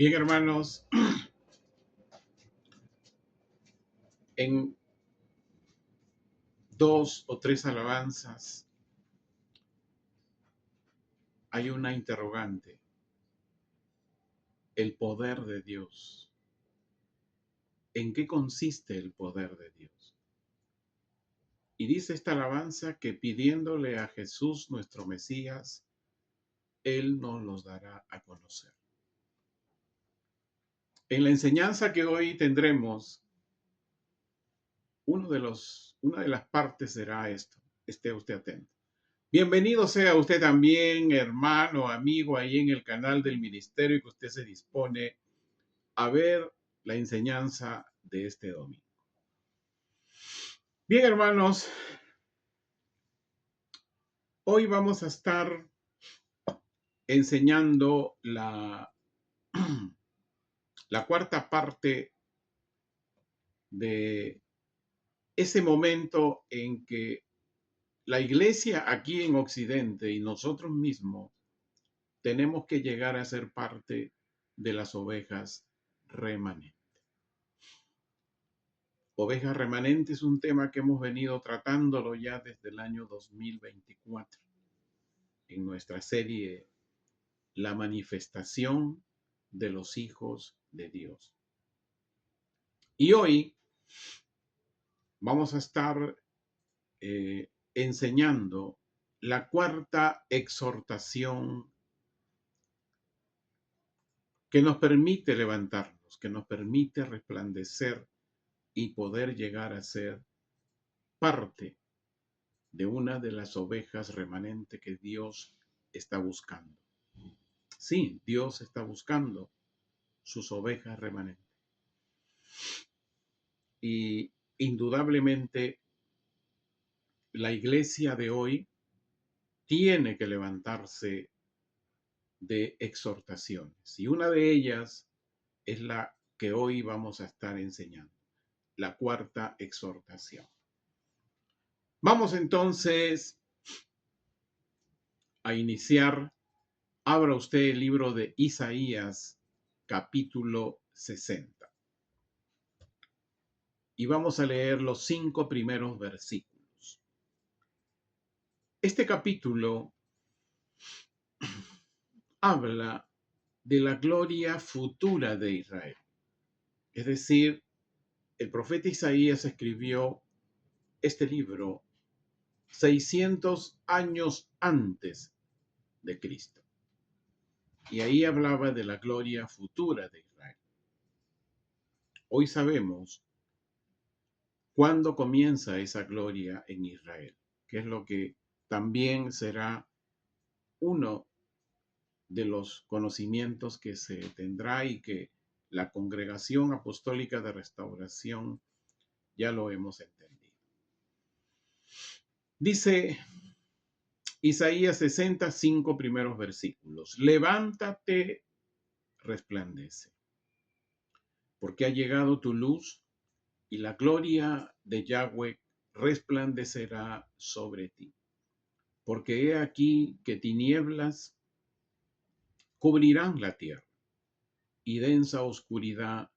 Bien, hermanos, en dos o tres alabanzas hay una interrogante: el poder de Dios. ¿En qué consiste el poder de Dios? Y dice esta alabanza que pidiéndole a Jesús, nuestro Mesías, Él nos los dará a conocer. En la enseñanza que hoy tendremos, una de las partes será esto. Esté usted atento. Bienvenido sea usted también, hermano, amigo, ahí en el canal del ministerio que usted se dispone a ver la enseñanza de este domingo. Bien, hermanos, hoy vamos a estar enseñando la cuarta parte de ese momento en que la iglesia aquí en Occidente y nosotros mismos tenemos que llegar a ser parte de las ovejas remanentes. Ovejas remanentes es un tema que hemos venido tratándolo ya desde el año 2024 en nuestra serie La manifestación de los hijos de Dios. Y hoy vamos a estar enseñando la cuarta exhortación que nos permite levantarnos, que nos permite resplandecer y poder llegar a ser parte de una de las ovejas remanentes que Dios está buscando. Sí, Dios está buscando sus ovejas remanentes. Y indudablemente la iglesia de hoy tiene que levantarse de exhortaciones. Y una de ellas es la que hoy vamos a estar enseñando, la cuarta exhortación. Vamos entonces a iniciar. Abra usted el libro de Isaías, capítulo 60. Y vamos a leer los 5 primeros versículos. Este capítulo habla de la gloria futura de Israel. Es decir, el profeta Isaías escribió este libro 600 años antes de Cristo. Y ahí hablaba de la gloria futura de Israel. Hoy sabemos cuándo comienza esa gloria en Israel, que es lo que también será uno de los conocimientos que se tendrá y que la Congregación Apostólica de Restauración ya lo hemos entendido. Dice Isaías 65 primeros versículos: levántate, resplandece, porque ha llegado tu luz y la gloria de Yahweh resplandecerá sobre ti. Porque he aquí que tinieblas cubrirán la tierra y densa oscuridad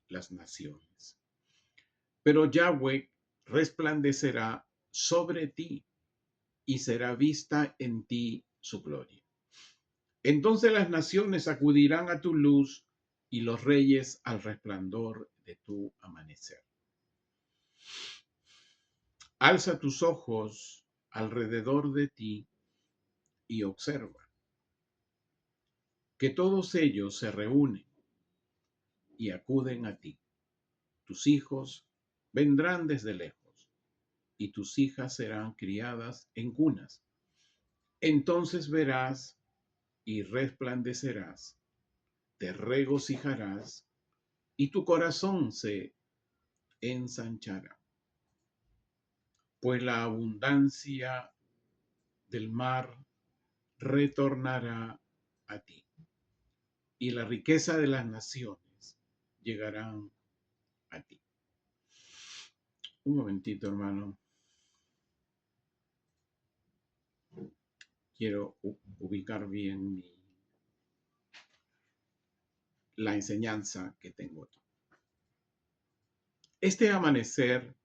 las naciones. Pero Yahweh resplandecerá sobre ti y será vista en ti su gloria. Entonces las naciones acudirán a tu luz y los reyes al resplandor de tu amanecer. Alza tus ojos alrededor de ti y observa que todos ellos se reúnen y acuden a ti. Tus hijos vendrán desde lejos y tus hijas serán criadas en cunas. Entonces verás y resplandecerás, te regocijarás y tu corazón se ensanchará. Pues la abundancia del mar retornará a ti y la riqueza de las naciones llegarán a ti. Un momentito, hermano. Quiero ubicar bien la enseñanza que tengo aquí. Este amanecer,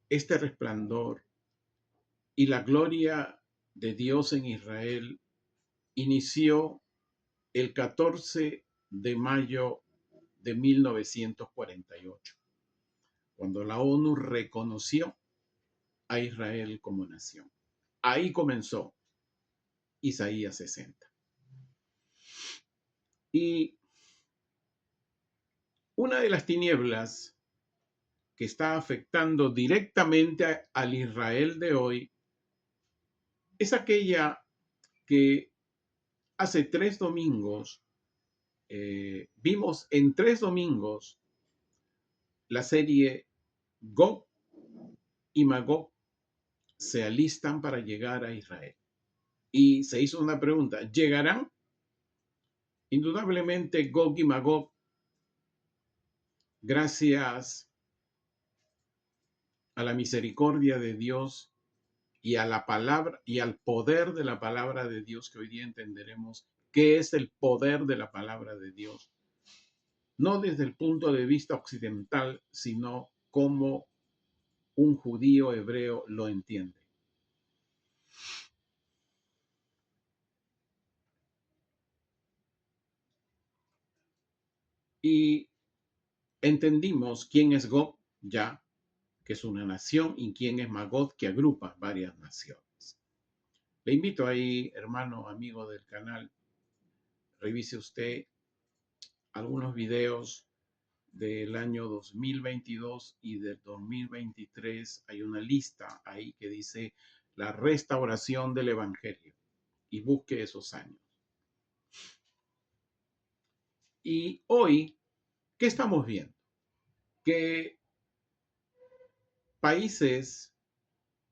este resplandor y la gloria de Dios en Israel inició el 14 de mayo de 1948, cuando la ONU reconoció a Israel como nación. Ahí comenzó Isaías 60. Y una de las tinieblas que está afectando directamente al Israel de hoy es aquella que hace 3 domingos vimos en 3 domingos la serie Gog y Magog se alistan para llegar a Israel. Y se hizo una pregunta, ¿llegarán? Indudablemente Gog y Magog, gracias a la misericordia de Dios y a la palabra y al poder de la palabra de Dios, que hoy día entenderemos qué es el poder de la palabra de Dios, no desde el punto de vista occidental, sino como un judío hebreo lo entiende. Y entendimos quién es Gog, ya, que es una nación, y quién es Magog, que agrupa varias naciones. Le invito ahí, hermano, amigo del canal, revise usted algunos videos del año 2022 y del 2023. Hay una lista ahí que dice la restauración del Evangelio, y busque esos años. Y hoy, ¿qué estamos viendo? Que países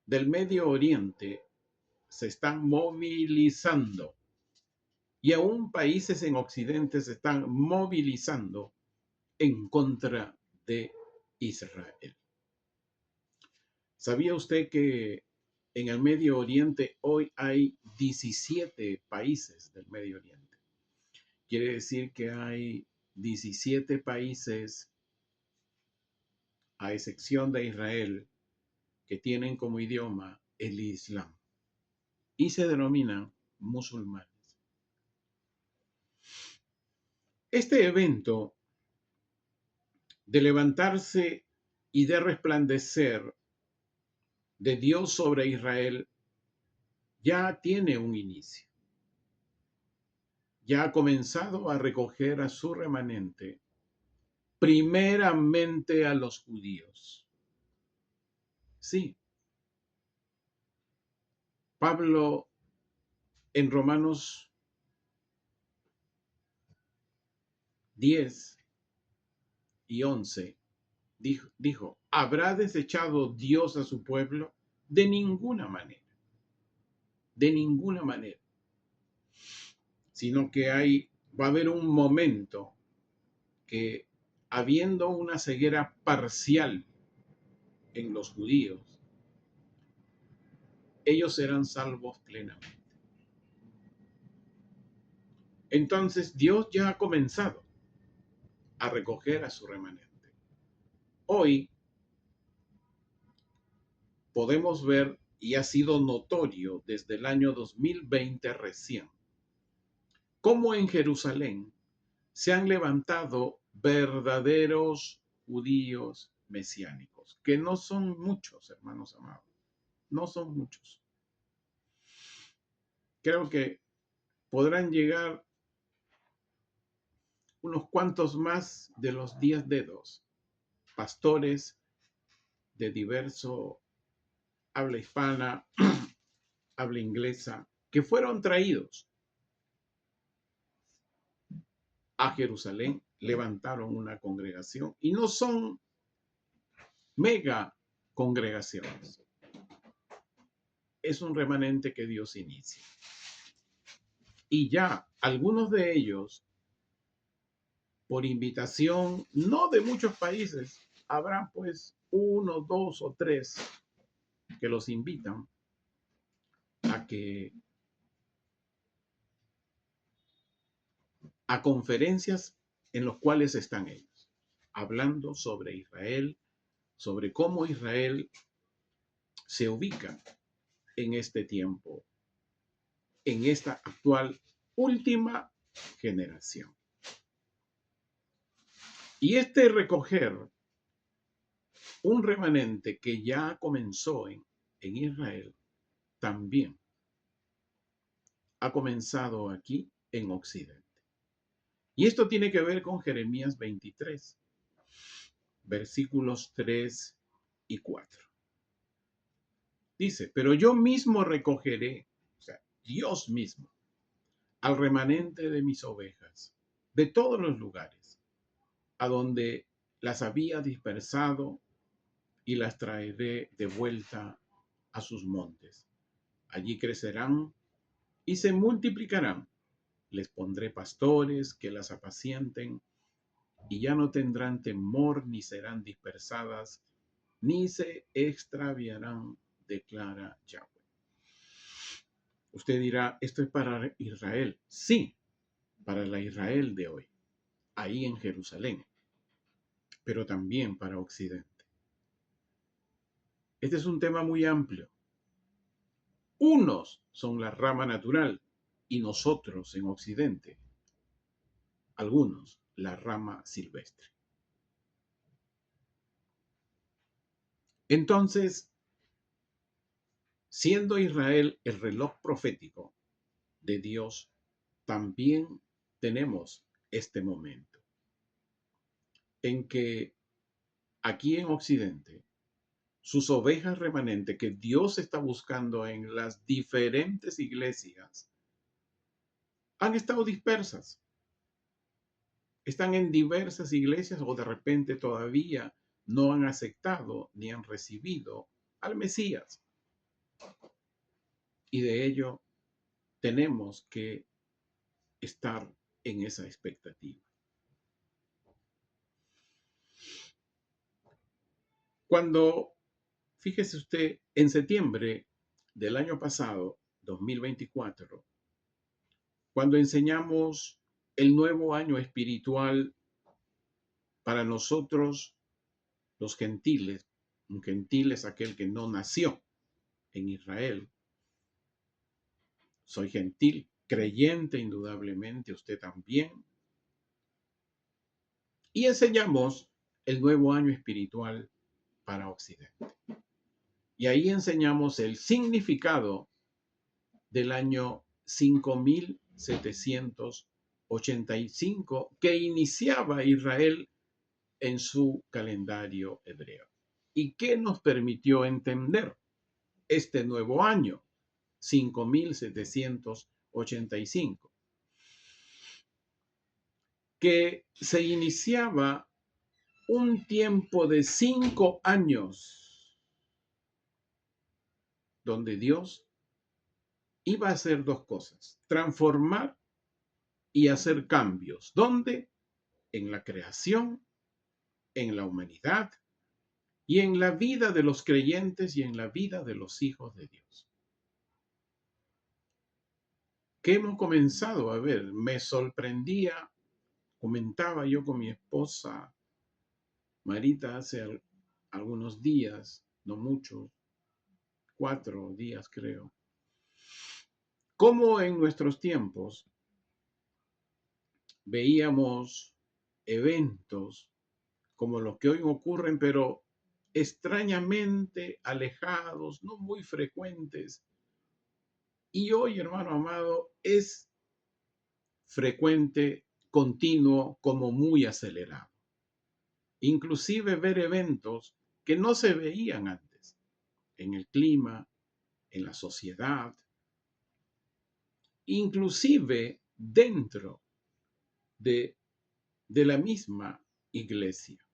del Medio Oriente se están movilizando, y aún países en Occidente se están movilizando en contra de Israel. ¿Sabía usted que en el Medio Oriente hoy hay 17 países del Medio Oriente? Quiere decir que hay 17 países, a excepción de Israel, que tienen como idioma el Islam y se denominan musulmanes. Este evento de levantarse y de resplandecer de Dios sobre Israel ya tiene un inicio. Ya ha comenzado a recoger a su remanente, primeramente a los judíos. Sí, Pablo en Romanos 10 y 11 dijo, ¿habrá desechado Dios a su pueblo? De ninguna manera, sino que va a haber un momento que, habiendo una ceguera parcial en los judíos, ellos serán salvos plenamente. Entonces Dios ya ha comenzado a recoger a su remanente. Hoy podemos ver, y ha sido notorio desde el año 2020 recién, cómo en Jerusalén se han levantado verdaderos judíos mesiánicos, que no son muchos, hermanos amados, no son muchos. Creo que podrán llegar unos cuantos más de los 10 dedos, pastores de diverso habla hispana, habla inglesa, que fueron traídos a Jerusalén, levantaron una congregación, y no son mega congregaciones. Es un remanente que Dios inicia. Y ya algunos de ellos, por invitación, no de muchos países, habrá pues 1, 2 o 3 que los invitan a conferencias en los cuales están ellos, hablando sobre Israel, sobre cómo Israel se ubica en este tiempo, en esta actual última generación. Y este recoger un remanente que ya comenzó en Israel, también ha comenzado aquí en Occidente. Y esto tiene que ver con Jeremías 23, versículos 3 y 4. Dice, pero yo mismo recogeré, o sea, Dios mismo, al remanente de mis ovejas, de todos los lugares, a donde las había dispersado, y las traeré de vuelta a sus montes. Allí crecerán y se multiplicarán. Les pondré pastores que las apacienten, y ya no tendrán temor, ni serán dispersadas, ni se extraviarán, declara Yahweh. Usted dirá, esto es para Israel. Sí, para la Israel de hoy, ahí en Jerusalén, pero también para Occidente. Este es un tema muy amplio. Unos son la rama natural y nosotros en Occidente, algunos la rama silvestre. Entonces, siendo Israel el reloj profético de Dios, también tenemos este momento en que aquí en Occidente, sus ovejas remanentes que Dios está buscando en las diferentes iglesias han estado dispersas. Están en diversas iglesias o de repente todavía no han aceptado ni han recibido al Mesías. Y de ello tenemos que estar en esa expectativa. Cuando, fíjese usted, en septiembre del año pasado, 2024, cuando enseñamos el nuevo año espiritual para nosotros los gentiles, un gentil es aquel que no nació en Israel. Soy gentil, creyente indudablemente, usted también. Y enseñamos el nuevo año espiritual para Occidente. Y ahí enseñamos el significado del año 5785 que iniciaba Israel en su calendario hebreo. ¿Y qué nos permitió entender este nuevo año 5785? Que se iniciaba un tiempo de 5 años donde Dios iba a hacer dos cosas: transformar y hacer cambios. ¿Dónde? En la creación, en la humanidad y en la vida de los creyentes y en la vida de los hijos de Dios. ¿Qué hemos comenzado a ver? Me sorprendía, comentaba yo con mi esposa Marita hace algunos días, no muchos, 4 días creo, cómo en nuestros tiempos veíamos eventos como los que hoy ocurren, pero extrañamente alejados, no muy frecuentes. Y hoy, hermano amado, es frecuente, continuo, como muy acelerado. Inclusive ver eventos que no se veían antes, en el clima, en la sociedad, inclusive dentro de la misma iglesia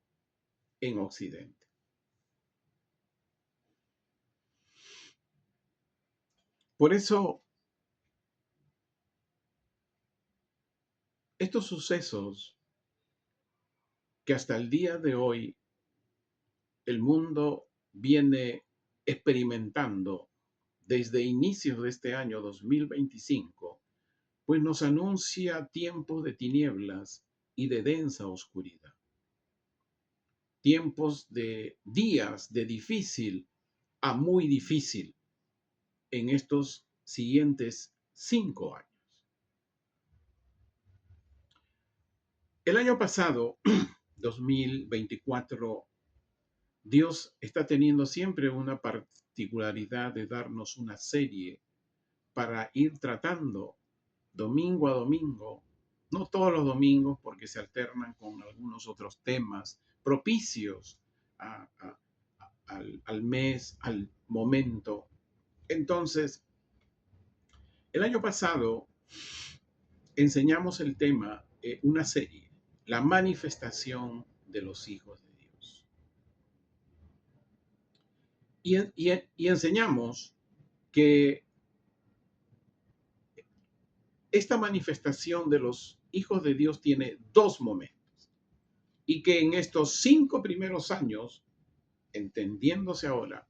en Occidente. Por eso, estos sucesos que hasta el día de hoy el mundo viene experimentando desde inicios de este año 2025, pues nos anuncia tiempos de tinieblas y de densa oscuridad. Tiempos de días de difícil a muy difícil en estos siguientes 5 años. El año pasado, 2024, Dios está teniendo siempre una particularidad de darnos una serie para ir tratando domingo a domingo, no todos los domingos porque se alternan con algunos otros temas propicios al mes, al momento. Entonces, el año pasado enseñamos el tema, una serie, la manifestación de los hijos de Dios. Y enseñamos que esta manifestación de los hijos de Dios tiene 2 momentos. Y que en estos 5 primeros años, entendiéndose ahora,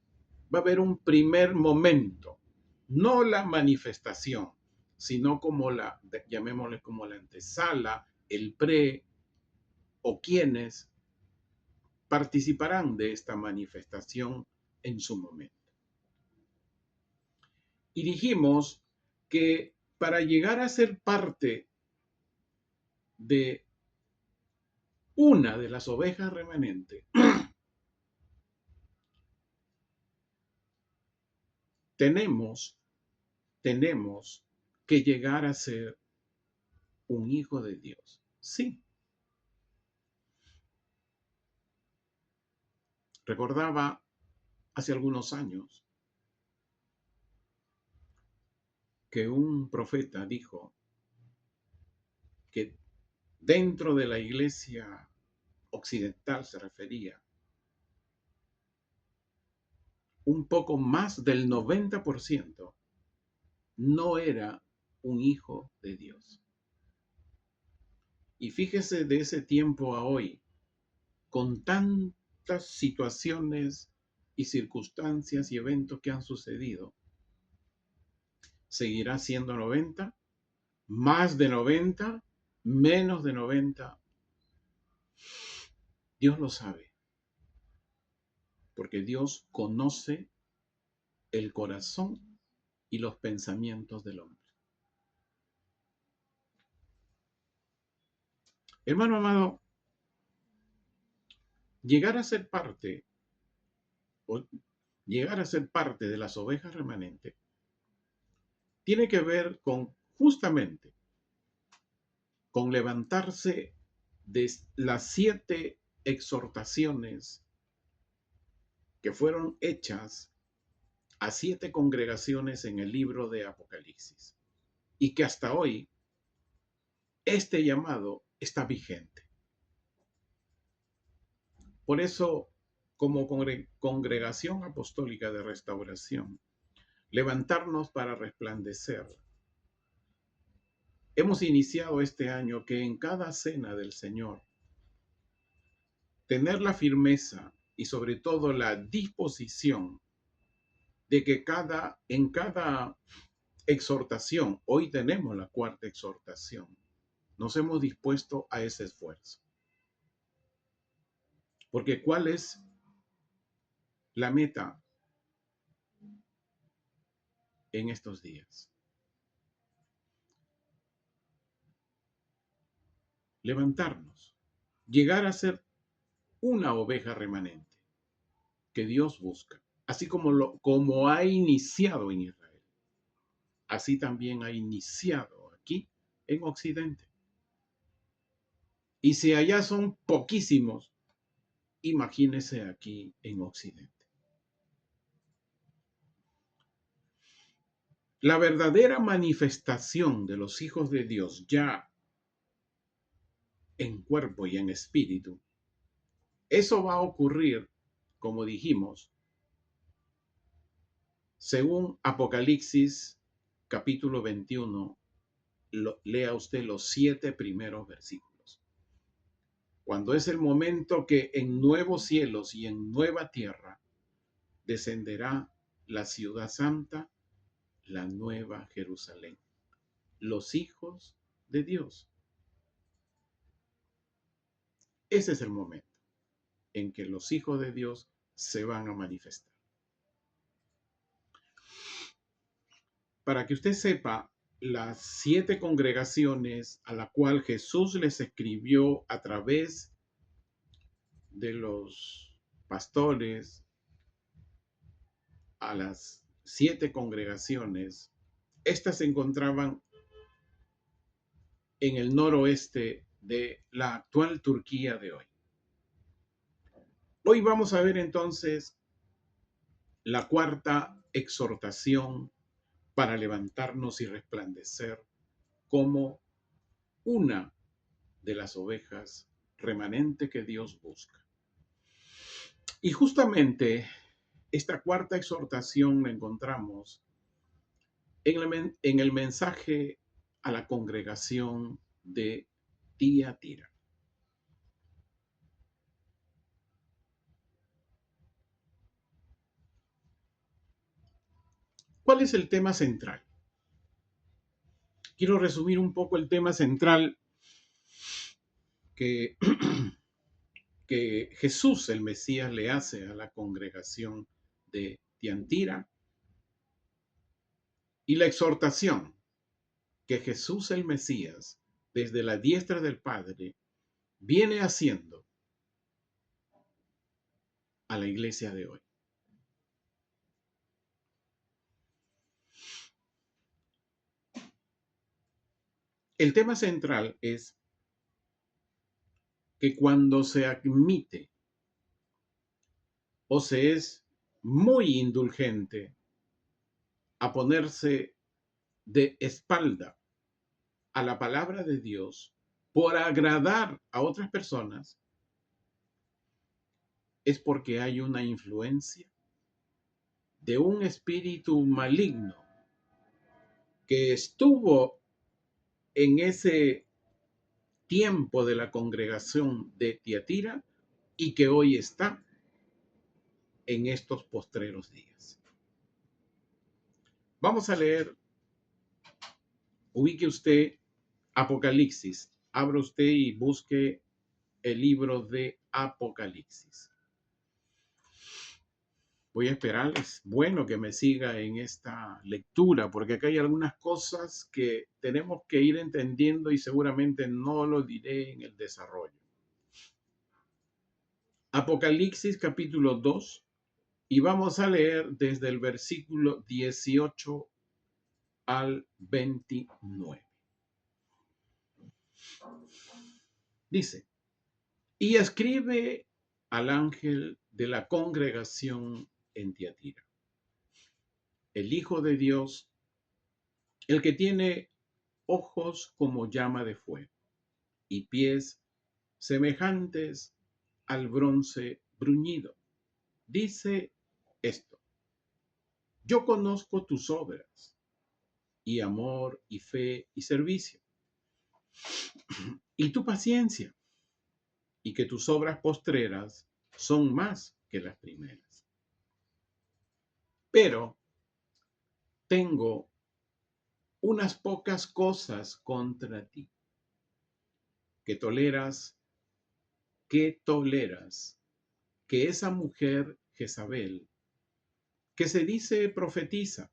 va a haber un primer momento, no la manifestación, sino como llamémosle como la antesala, el pre, o quienes participarán de esta manifestación en su momento. Y dijimos que para llegar a ser parte de una de las ovejas remanentes, tenemos que llegar a ser un hijo de Dios. Sí. Recordaba hace algunos años que un profeta dijo que dentro de la iglesia occidental, se refería, un poco más del 90% no era un hijo de Dios. Y fíjese de ese tiempo a hoy, con tantas situaciones y circunstancias y eventos que han sucedido, ¿seguirá siendo 90? ¿Más de 90? ¿Menos de 90? Dios lo sabe, porque Dios conoce el corazón y los pensamientos del hombre. Hermano amado, llegar a ser parte o llegar a ser parte de las ovejas remanentes tiene que ver con justamente con levantarse de las 7 exhortaciones que fueron hechas a 7 congregaciones en el libro de Apocalipsis y que hasta hoy este llamado está vigente. Por eso, como congregación apostólica de restauración, levantarnos para resplandecer, hemos iniciado este año que en cada cena del Señor, tener la firmeza y sobre todo la disposición de que en cada exhortación, hoy tenemos la 4ª exhortación, nos hemos dispuesto a ese esfuerzo. Porque ¿cuál es la meta en estos días? Levantarnos, llegar a ser una oveja remanente que Dios busca, así como ha iniciado en Israel, así también ha iniciado aquí en Occidente. Y si allá son poquísimos, imagínese aquí en Occidente. La verdadera manifestación de los hijos de Dios ya en cuerpo y en espíritu, eso va a ocurrir, como dijimos, según Apocalipsis capítulo 21, lea usted los 7 primeros versículos. Cuando es el momento que en nuevos cielos y en nueva tierra descenderá la ciudad santa, la nueva Jerusalén, los hijos de Dios. ese es el momento en que los hijos de Dios se van a manifestar. Para que usted sepa, las 7 congregaciones a la cual Jesús les escribió a través de los pastores, a las 7 congregaciones, estas se encontraban en el noroeste de la actual Turquía de hoy. Hoy vamos a ver entonces la cuarta exhortación para levantarnos y resplandecer como una de las ovejas remanente que Dios busca. Y justamente esta cuarta exhortación la encontramos en el mensaje a la congregación de Tiatira. ¿Cuál es el tema central? Quiero resumir un poco el tema central que, que Jesús, el Mesías, le hace a la congregación de Tiatira y la exhortación que Jesús, el Mesías, desde la diestra del Padre, viene haciendo a la iglesia de hoy. El tema central es que cuando se admite o se es muy indulgente a ponerse de espalda a la palabra de Dios por agradar a otras personas, es porque hay una influencia de un espíritu maligno que estuvo en ese tiempo de la congregación de Tiatira y que hoy está en estos postreros días. Vamos a leer, ubique usted Apocalipsis, abra usted y busque el libro de Apocalipsis. Voy a esperar, es bueno que me siga en esta lectura, porque acá hay algunas cosas que tenemos que ir entendiendo y seguramente no lo diré en el desarrollo. Apocalipsis capítulo 2, y vamos a leer desde el versículo 18 al 29. Dice, y escribe al ángel de la congregación en Tiatira, el Hijo de Dios, el que tiene ojos como llama de fuego y pies semejantes al bronce bruñido. Dice esto, yo conozco tus obras y amor y fe y servicio y tu paciencia y que tus obras postreras son más que las primeras. Pero tengo unas pocas cosas contra ti, que toleras que esa mujer Jezabel, que se dice profetiza,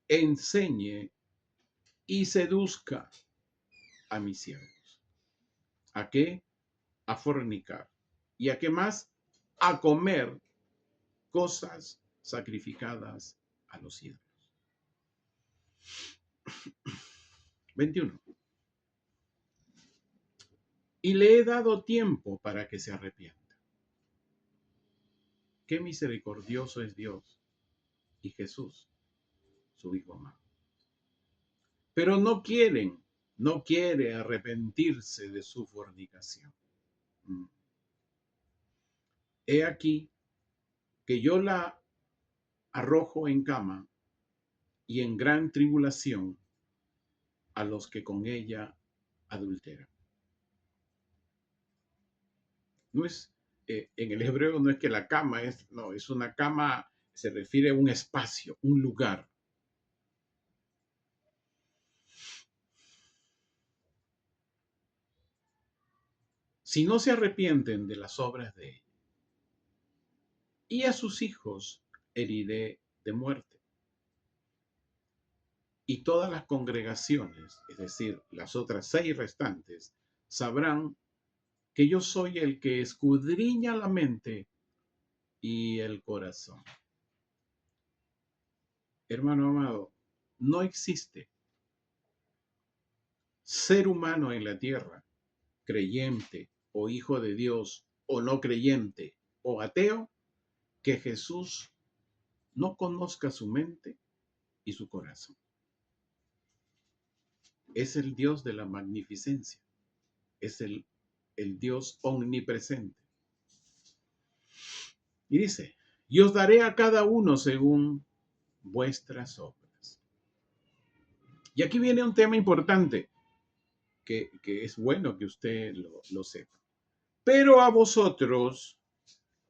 enseñe y seduzca a mis siervos. ¿A qué? A fornicar. ¿Y a qué más? A comer cosas sacrificadas a los ídolos. 21. Y le he dado tiempo para que se arrepienta. Qué misericordioso es Dios y Jesús, su Hijo amado. Pero no quiere arrepentirse de su fornicación. He aquí que yo la arrojo en cama y en gran tribulación a los que con ella adulteran. No es, en el hebreo no es que la cama es, no, es una cama, se refiere a un espacio, un lugar. si no se arrepienten de las obras de ella. Y a sus hijos heriré de muerte. Y todas las congregaciones, es decir, las otras 6 restantes, sabrán que yo soy el que escudriña la mente y el corazón. Hermano amado, no existe ser humano en la tierra, creyente o hijo de Dios o no creyente o ateo, que Jesús no conozca su mente y su corazón. Es el Dios de la magnificencia, es el Dios omnipresente. Y dice, y os daré a cada uno según vuestras obras. Y aquí viene un tema importante que es bueno que usted lo sepa. Pero a vosotros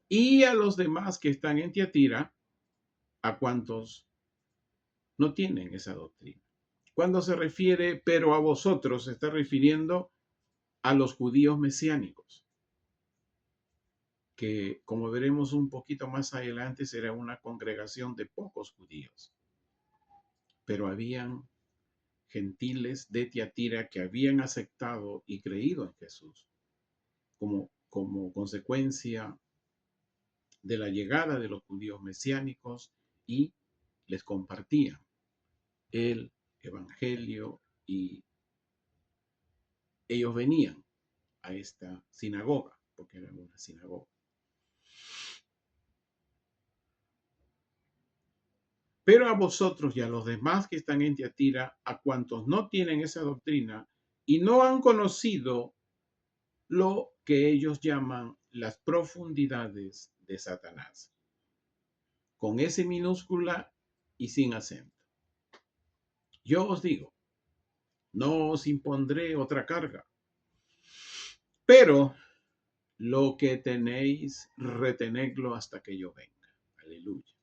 y a los demás que están en Tiatira, a cuantos no tienen esa doctrina. Cuando se refiere pero a vosotros, se está refiriendo a los judíos mesiánicos, que como veremos un poquito más adelante será una congregación de pocos judíos. Pero habían gentiles de Tiatira que habían aceptado y creído en Jesús como consecuencia de la llegada de los judíos mesiánicos y les compartían el evangelio y ellos venían a esta sinagoga, porque era una sinagoga. Pero a vosotros y a los demás que están en Tiatira, a cuantos no tienen esa doctrina y no han conocido lo que ellos llaman las profundidades de Satanás, con S minúscula y sin acento. Yo os digo, no os impondré otra carga, pero lo que tenéis, retenedlo hasta que yo venga. Aleluya.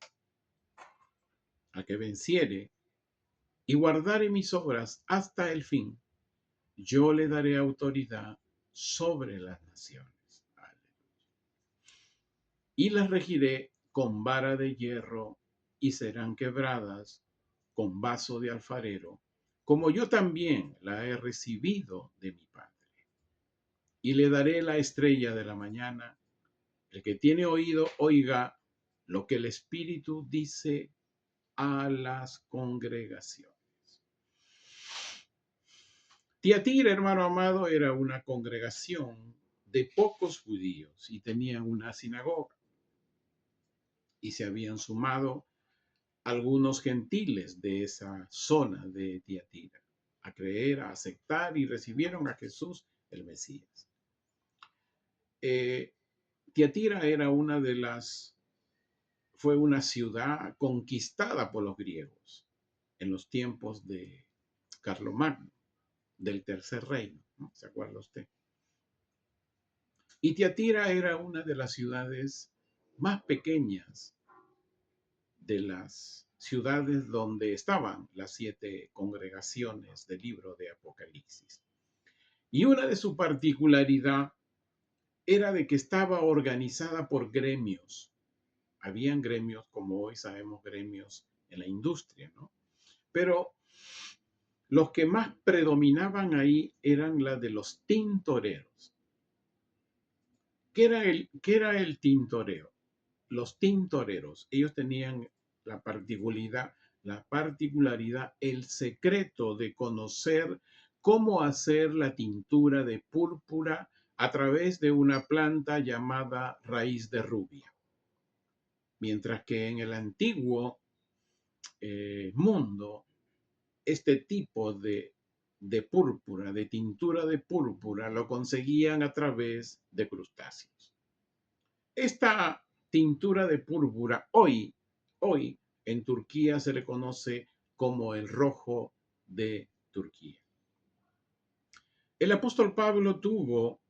Al que venciere y guardare mis obras hasta el fin, yo le daré autoridad sobre las naciones. Aleluya. Y las regiré con vara de hierro y serán quebradas con vaso de alfarero, como yo también la he recibido de mi Padre. Y le daré la estrella de la mañana. El que tiene oído, oiga lo que el Espíritu dice a las congregaciones. Tiatira, hermano amado, era una congregación de pocos judíos y tenían una sinagoga. Y se habían sumado algunos gentiles de esa zona de Tiatira a creer, a aceptar y recibieron a Jesús el Mesías. Tiatira era fue una ciudad conquistada por los griegos en los tiempos de Carlomagno, del Tercer Reino, ¿no? ¿Se acuerda usted? Y Tiatira era una de las ciudades más pequeñas de las ciudades donde estaban las 7 congregaciones del libro de Apocalipsis. Y una de su particularidad era de que estaba organizada por gremios. Habían gremios, como hoy sabemos, gremios en la industria, ¿no? Pero los que más predominaban ahí eran la de los tintoreros. ¿Qué era el tintorero? Los tintoreros, ellos tenían la particularidad, el secreto de conocer cómo hacer la tintura de púrpura a través de una planta llamada raíz de rubia. Mientras que en el antiguo mundo, este tipo de púrpura, de tintura de púrpura, lo conseguían a través de crustáceos. Esta tintura de púrpura hoy en Turquía se le conoce como el rojo de Turquía. El apóstol Pablo tuvo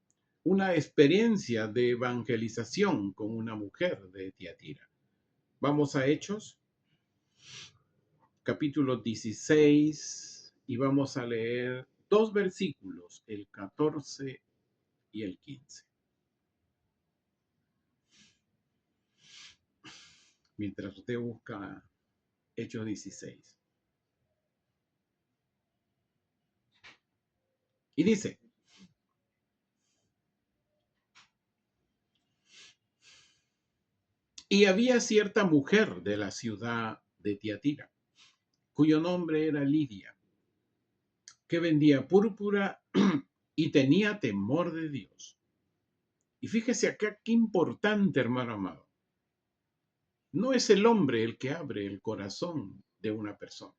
una experiencia de evangelización con una mujer de Tiatira. Vamos a Hechos, capítulo 16, y vamos a leer 2 versículos, el 14 y el 15. Mientras usted busca Hechos 16. Y dice, y había cierta mujer de la ciudad de Tiatira, cuyo nombre era Lidia, que vendía púrpura y tenía temor de Dios. Y fíjese acá qué importante, hermano amado. No es el hombre el que abre el corazón de una persona.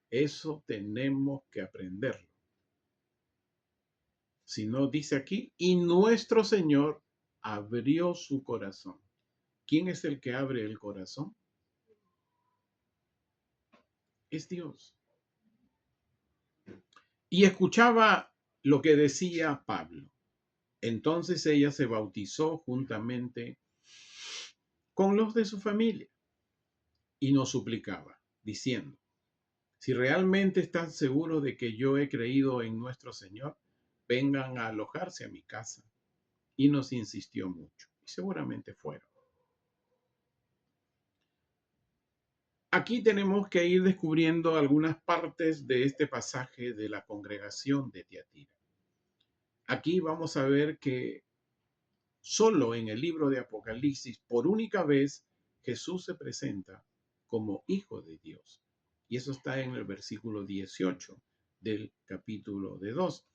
Eso tenemos que aprenderlo. Si no, dice aquí, y nuestro Señor abrió su corazón. ¿Quién es el que abre el corazón? Es Dios. Y escuchaba lo que decía Pablo. Entonces ella se bautizó juntamente con los de su familia y nos suplicaba, diciendo, si realmente están seguros de que yo he creído en nuestro Señor, vengan a alojarse a mi casa. Y nos insistió mucho. Y seguramente fueron. Aquí tenemos que ir descubriendo algunas partes de este pasaje de la congregación de Tiatira. Aquí vamos a ver que solo en el libro de Apocalipsis, por única vez, Jesús se presenta como Hijo de Dios. Y eso está en el versículo 18 del capítulo de 2.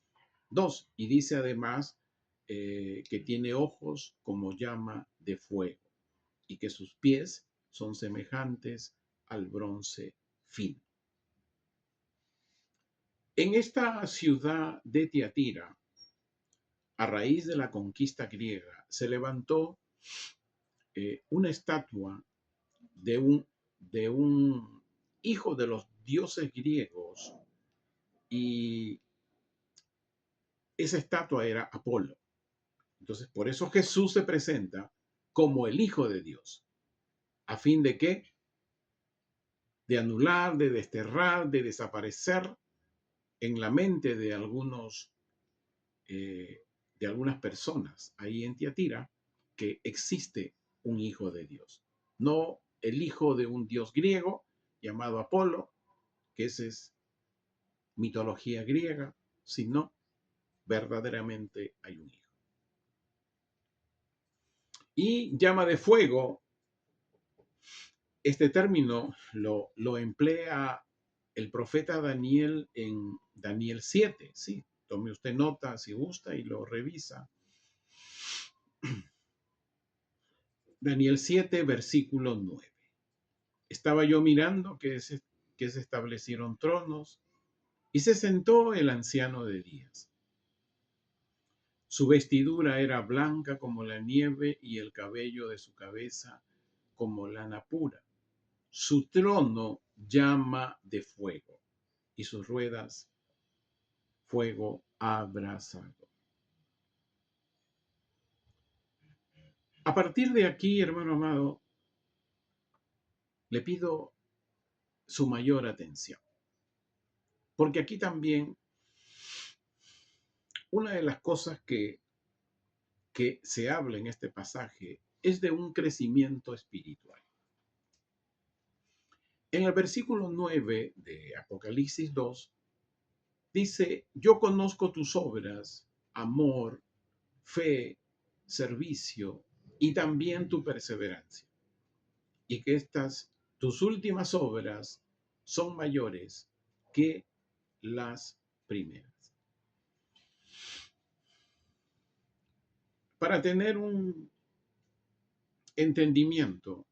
Y dice además que tiene ojos como llama de fuego y que sus pies son semejantes al bronce fino. En esta ciudad de Tiatira, a raíz de la conquista griega, se levantó una estatua de un hijo de los dioses griegos, y esa estatua era Apolo. Entonces, por eso Jesús se presenta como el Hijo de Dios. ¿A fin de qué? De anular, de desterrar, de desaparecer en la mente de algunas personas ahí en Tiatira que existe un Hijo de Dios. No el hijo de un dios griego llamado Apolo, que esa es mitología griega, sino verdaderamente hay un hijo. Y llama de fuego, este término lo emplea el profeta Daniel en Daniel 7, sí. Tome usted nota si gusta y lo revisa. Daniel 7, versículo 9. Estaba yo mirando que se establecieron tronos y se sentó el anciano de días. Su vestidura era blanca como la nieve y el cabello de su cabeza como lana pura. Su trono llama de fuego y sus ruedas fuego abrasador. A partir de aquí, hermano amado, le pido su mayor atención, porque aquí también una de las cosas que se habla en este pasaje es de un crecimiento espiritual. En el versículo 9 de Apocalipsis 2 dice, yo conozco tus obras, amor, fe, servicio y también tu perseverancia, y que tus últimas obras son mayores que las primeras. Para tener un entendimiento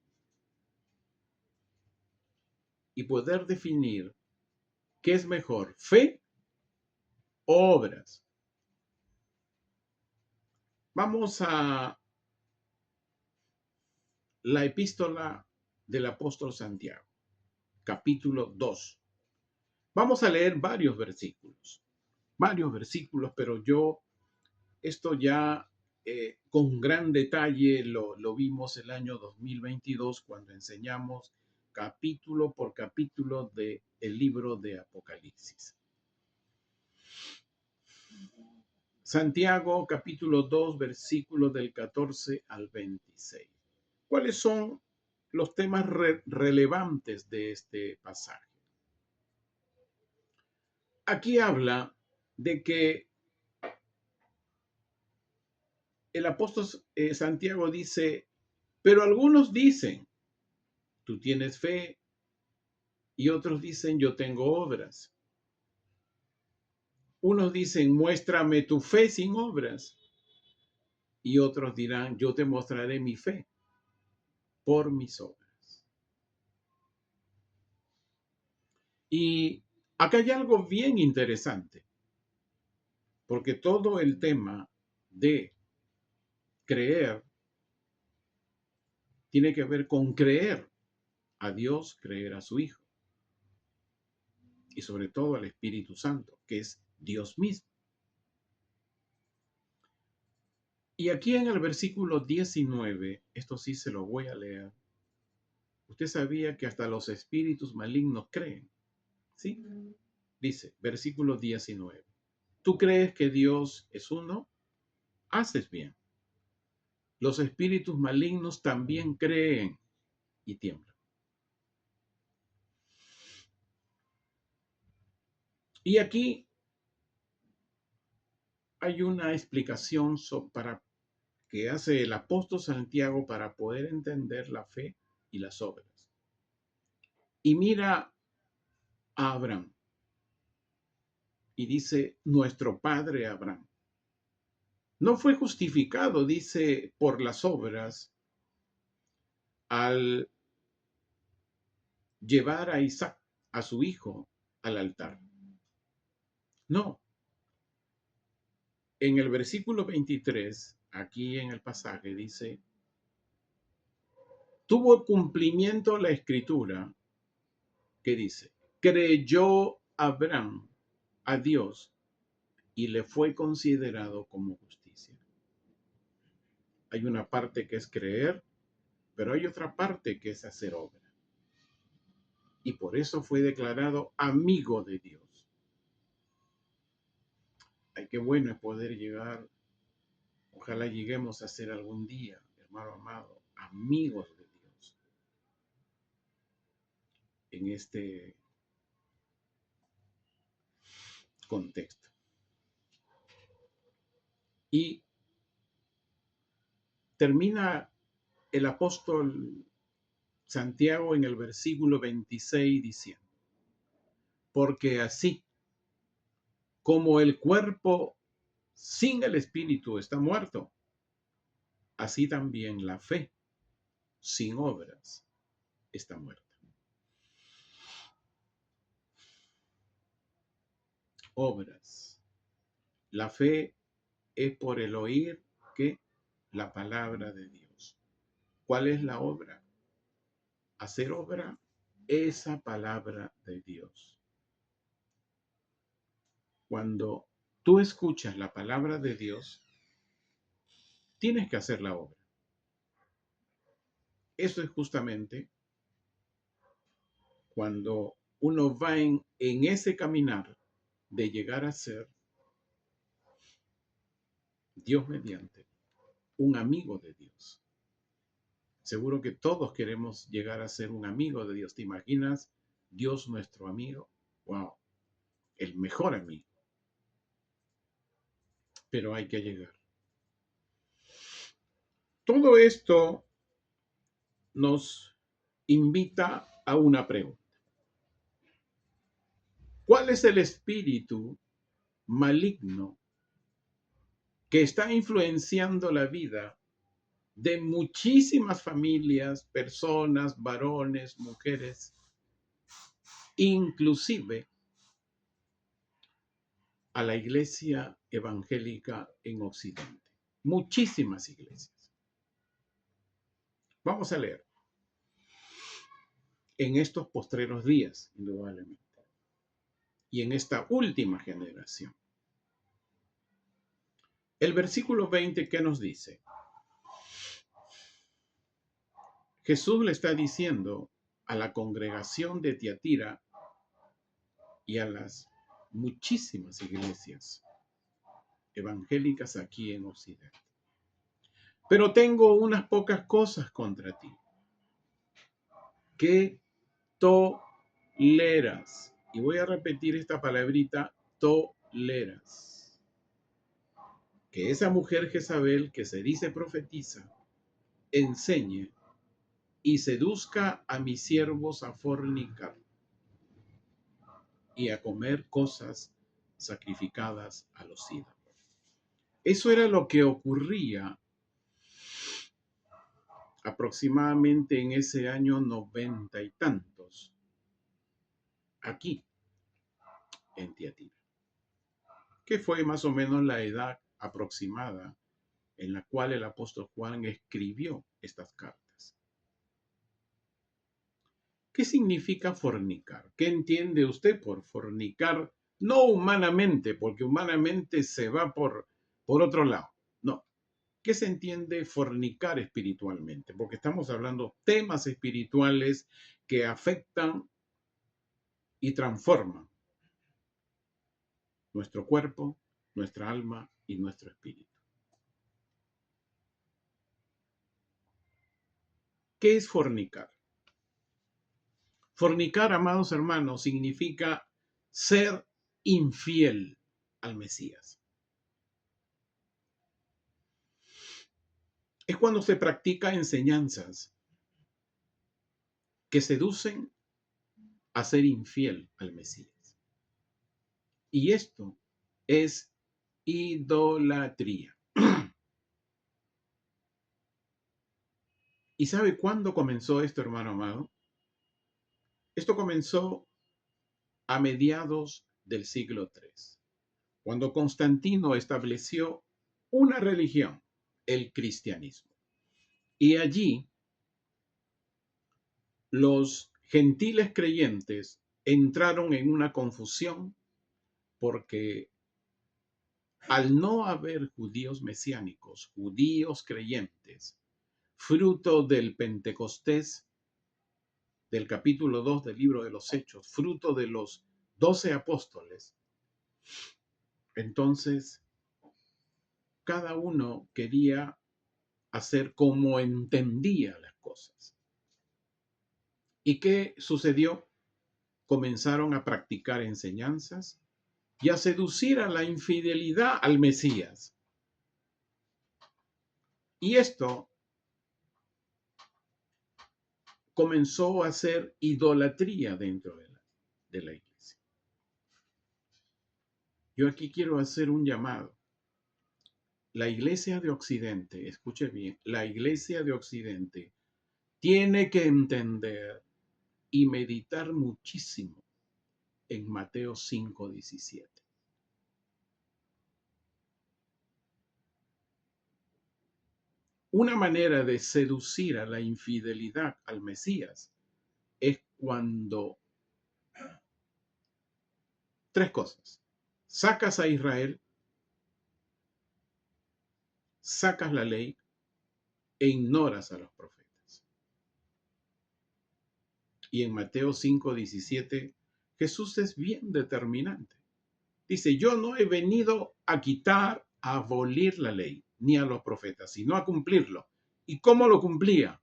y poder definir qué es mejor, fe o obras, vamos a la epístola del apóstol Santiago, capítulo 2. Vamos a leer varios versículos, pero esto ya con gran detalle lo vimos el año 2022 cuando enseñamos capítulo por capítulo del libro de Apocalipsis. Santiago capítulo 2, versículos del 14 al 26. ¿Cuáles son los temas relevantes de este pasaje? Aquí habla de que el apóstol Santiago dice, pero algunos dicen, tú tienes fe, y otros dicen, yo tengo obras. Unos dicen, muéstrame tu fe sin obras, y otros dirán, yo te mostraré mi fe por mis obras. Y acá hay algo bien interesante, porque todo el tema de creer tiene que ver con creer a Dios, creer a su Hijo y sobre todo al Espíritu Santo, que es Dios mismo. Y aquí en el versículo 19, esto sí se lo voy a leer. Usted sabía que hasta los espíritus malignos creen, ¿sí? Dice, versículo 19. ¿Tú crees que Dios es uno? Haces bien. Los espíritus malignos también creen y tiemblan. Y aquí hay una explicación para que hace el apóstol Santiago para poder entender la fe y las obras. Y mira a Abraham y dice, nuestro padre Abraham. No fue justificado, dice, por las obras al llevar a Isaac, a su hijo, al altar. No. En el versículo 23, aquí en el pasaje, dice, tuvo cumplimiento la escritura que dice, creyó Abraham a Dios y le fue considerado como justicia. Hay una parte que es creer, pero hay otra parte que es hacer obra. Y por eso fue declarado amigo de Dios. Ay, qué bueno es poder llegar, ojalá lleguemos a ser algún día, hermano amado, amigos de Dios en este contexto. Y termina el apóstol Santiago en el versículo 26 diciendo, porque así como el cuerpo sin el espíritu está muerto, así también la fe sin obras está muerta. Obras. La fe es por el oír que la palabra de Dios. ¿Cuál es la obra? Hacer obra, esa palabra de Dios. Cuando tú escuchas la palabra de Dios, tienes que hacer la obra. Eso es justamente cuando uno va en ese caminar de llegar a ser, Dios mediante, un amigo de Dios. Seguro que todos queremos llegar a ser un amigo de Dios. ¿Te imaginas Dios nuestro amigo? ¡Wow! El mejor amigo. Pero hay que llegar. Todo esto nos invita a una pregunta. ¿Cuál es el espíritu maligno que está influenciando la vida de muchísimas familias, personas, varones, mujeres, inclusive a la iglesia evangélica en Occidente? Muchísimas iglesias. Vamos a leer. En estos postreros días, indudablemente, y en esta última generación. El versículo 20, ¿qué nos dice? Jesús le está diciendo a la congregación de Tiatira y a las muchísimas iglesias evangélicas aquí en Occidente. Pero tengo unas pocas cosas contra ti. Que toleras. Y voy a repetir esta palabrita, toleras. Que esa mujer Jezabel, que se dice profetiza, enseñe y seduzca a mis siervos a fornicar y a comer cosas sacrificadas a los ídolos. Eso era lo que ocurría aproximadamente en ese año 90 y tantos, aquí en Tiatira, que fue más o menos la edad aproximada en la cual el apóstol Juan escribió estas cartas. ¿Qué significa fornicar? ¿Qué entiende usted por fornicar? No humanamente, porque humanamente se va por otro lado. No. ¿Qué se entiende fornicar espiritualmente? Porque estamos hablando temas espirituales que afectan y transforman nuestro cuerpo, nuestra alma y nuestro espíritu. ¿Qué es fornicar? Fornicar, amados hermanos, significa ser infiel al Mesías. Es cuando se practica enseñanzas que seducen a ser infiel al Mesías. Y esto es idolatría. ¿Y sabe cuándo comenzó esto, hermano amado? Esto comenzó a mediados del siglo III, cuando Constantino estableció una religión, el cristianismo. Y allí los gentiles creyentes entraron en una confusión porque al no haber judíos mesiánicos, judíos creyentes, fruto del Pentecostés, del capítulo 2 del libro de los Hechos, fruto de los 12 apóstoles, entonces cada uno quería hacer como entendía las cosas. ¿Y qué sucedió? Comenzaron a practicar enseñanzas y a seducir a la infidelidad al Mesías. Y esto comenzó a ser idolatría dentro de la iglesia. Yo aquí quiero hacer un llamado. La iglesia de Occidente, escuche bien, la iglesia de Occidente tiene que entender y meditar muchísimo en Mateo 5:17. Una manera de seducir a la infidelidad al Mesías es cuando tres cosas. Sacas a Israel, sacas la ley e ignoras a los profetas. Y en Mateo 5:17, Jesús es bien determinante. Dice, yo no he venido a quitar, a abolir la ley, ni a los profetas, sino a cumplirlo. ¿Y cómo lo cumplía?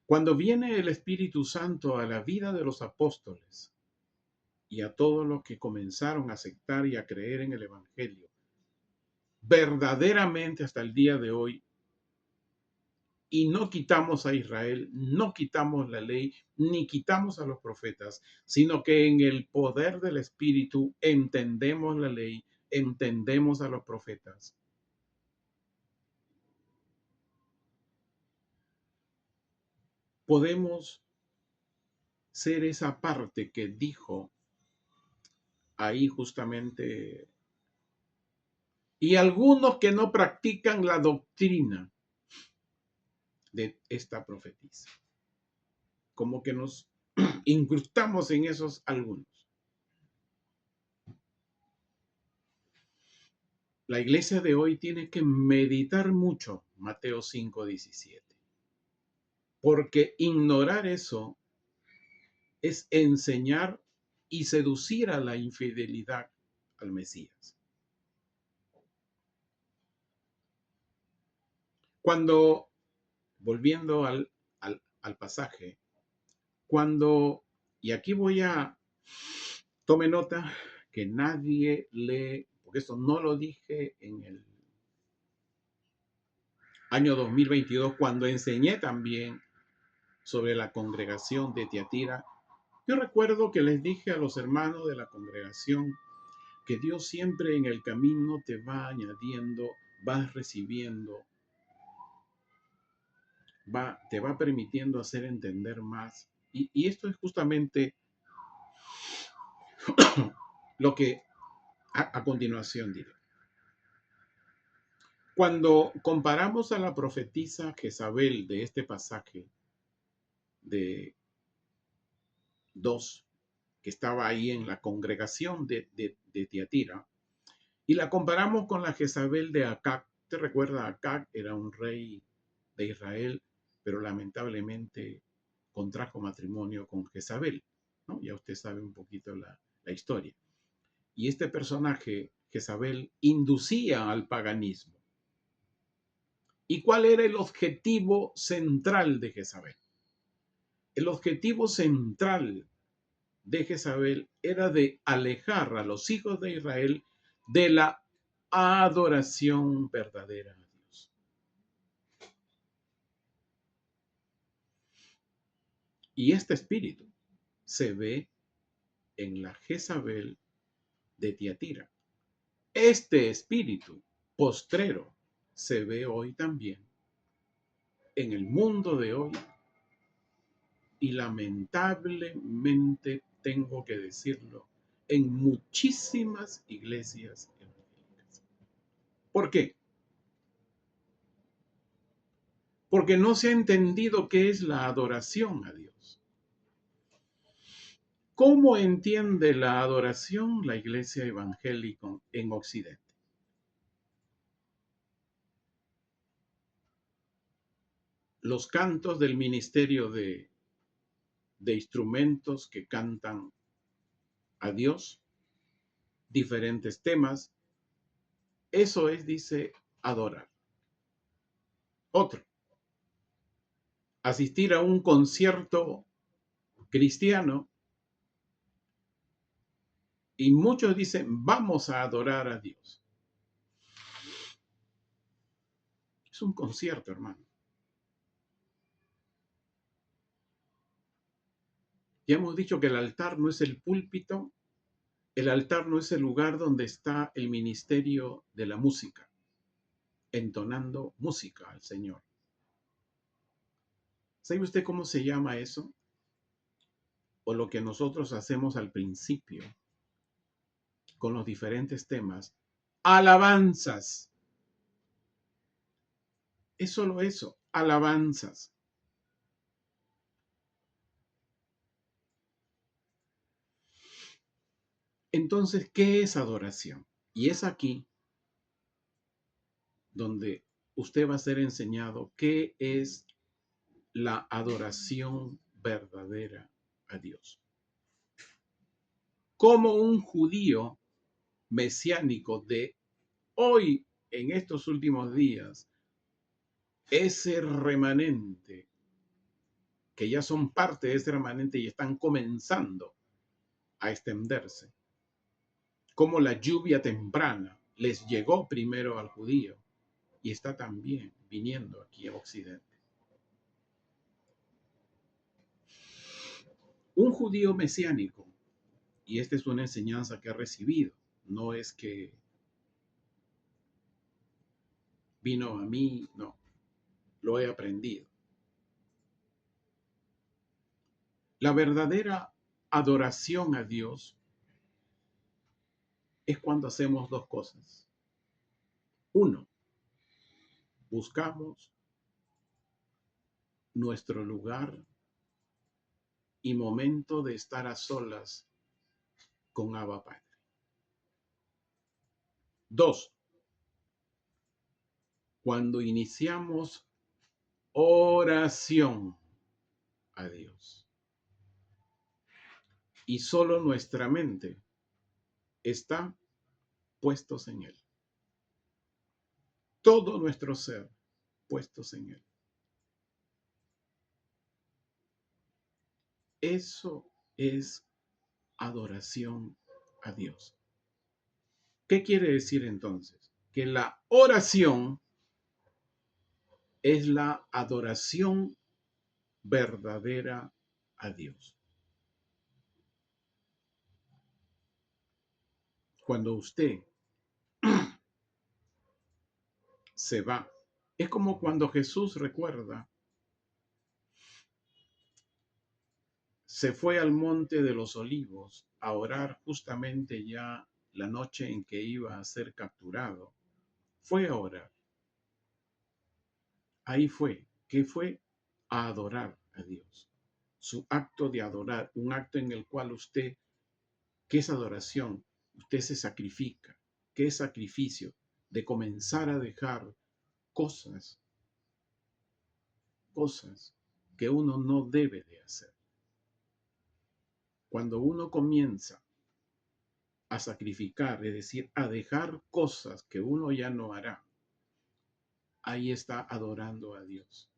Cuando viene el Espíritu Santo a la vida de los apóstoles y a todos los que comenzaron a aceptar y a creer en el Evangelio, verdaderamente hasta el día de hoy, y no quitamos a Israel, no quitamos la ley, ni quitamos a los profetas, sino que en el poder del Espíritu entendemos la ley, entendemos a los profetas. Podemos ser esa parte que dijo ahí justamente, y algunos que no practican la doctrina de esta profetisa. Como que nos incrustamos en esos algunos. La iglesia de hoy tiene que meditar mucho Mateo 5:17, porque ignorar eso es enseñar y seducir a la infidelidad al Mesías. Cuando, volviendo al pasaje, cuando, y aquí tome nota que nadie lee, porque eso no lo dije en el año 2022, cuando enseñé también sobre la congregación de Tiatira. Yo recuerdo que les dije a los hermanos de la congregación que Dios siempre en el camino te va añadiendo, vas recibiendo, te va permitiendo hacer entender más. Y esto es justamente lo que a continuación diré. Cuando comparamos a la profetisa Jezabel de este pasaje de 2, que estaba ahí en la congregación de Tiatira, y la comparamos con la Jezabel de Acab. ¿Te recuerda? Acab era un rey de Israel, pero lamentablemente contrajo matrimonio con Jezabel, ¿no? Ya usted sabe un poquito la historia. Y este personaje, Jezabel, inducía al paganismo. ¿Y cuál era el objetivo central de Jezabel? El objetivo central de Jezabel era de alejar a los hijos de Israel de la adoración verdadera a Dios. Y este espíritu se ve en la Jezabel de Tiatira. Este espíritu postrero se ve hoy también en el mundo de hoy y lamentablemente tengo que decirlo, en muchísimas iglesias evangélicas. ¿Por qué? Porque no se ha entendido qué es la adoración a Dios. ¿Cómo entiende la adoración la iglesia evangélica en Occidente? Los cantos del ministerio de instrumentos que cantan a Dios, diferentes temas, eso es, dice, adorar. Otro, asistir a un concierto cristiano y muchos dicen, vamos a adorar a Dios. Es un concierto, hermano. Ya hemos dicho que el altar no es el púlpito, el altar no es el lugar donde está el ministerio de la música, entonando música al Señor. ¿Sabe usted cómo se llama eso? O lo que nosotros hacemos al principio con los diferentes temas. Alabanzas. Es solo eso, alabanzas. Entonces, ¿qué es adoración? Y es aquí donde usted va a ser enseñado qué es la adoración verdadera a Dios. Como un judío mesiánico de hoy, en estos últimos días, ese remanente, que ya son parte de ese remanente y están comenzando a extenderse, como la lluvia temprana les llegó primero al judío y está también viniendo aquí a Occidente. Un judío mesiánico, y esta es una enseñanza que he recibido, no es que vino a mí, no, lo he aprendido. La verdadera adoración a Dios es cuando hacemos dos cosas. Uno, buscamos nuestro lugar y momento de estar a solas con Abba Padre. Dos, cuando iniciamos oración a Dios y solo nuestra mente está puestos en Él. Todo nuestro ser puestos en Él. Eso es adoración a Dios. ¿Qué quiere decir entonces? Que la oración es la adoración verdadera a Dios. Cuando usted se va, es como cuando Jesús, recuerda, se fue al monte de los olivos a orar justamente ya la noche en que iba a ser capturado. Fue a orar. Ahí fue. ¿Qué fue? A adorar a Dios. Su acto de adorar, un acto en el cual usted, ¿qué es adoración? Usted se sacrifica. ¿Qué es sacrificio? De comenzar a dejar cosas que uno no debe de hacer. Cuando uno comienza a sacrificar, es decir, a dejar cosas que uno ya no hará, ahí está adorando a Dios.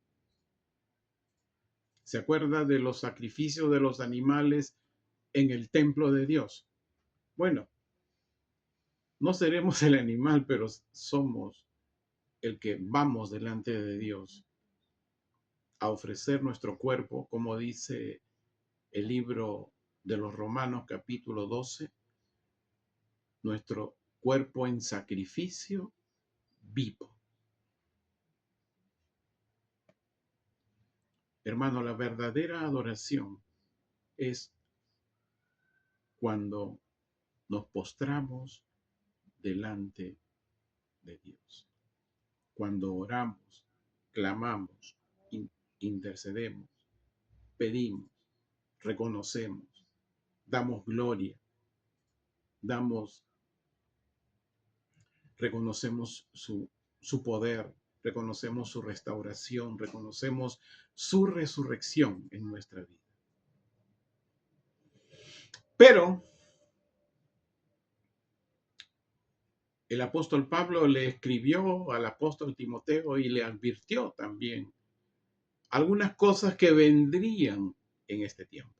¿Se acuerda de los sacrificios de los animales en el templo de Dios? Bueno, no seremos el animal, pero somos el que vamos delante de Dios a ofrecer nuestro cuerpo, como dice el libro de los Romanos capítulo 12, nuestro cuerpo en sacrificio vivo. Hermano, la verdadera adoración es cuando nos postramos delante de Dios. Cuando oramos, clamamos, intercedemos, pedimos, reconocemos, damos gloria, reconocemos su poder, reconocemos su restauración, reconocemos su resurrección en nuestra vida. Pero el apóstol Pablo le escribió al apóstol Timoteo y le advirtió también algunas cosas que vendrían en este tiempo.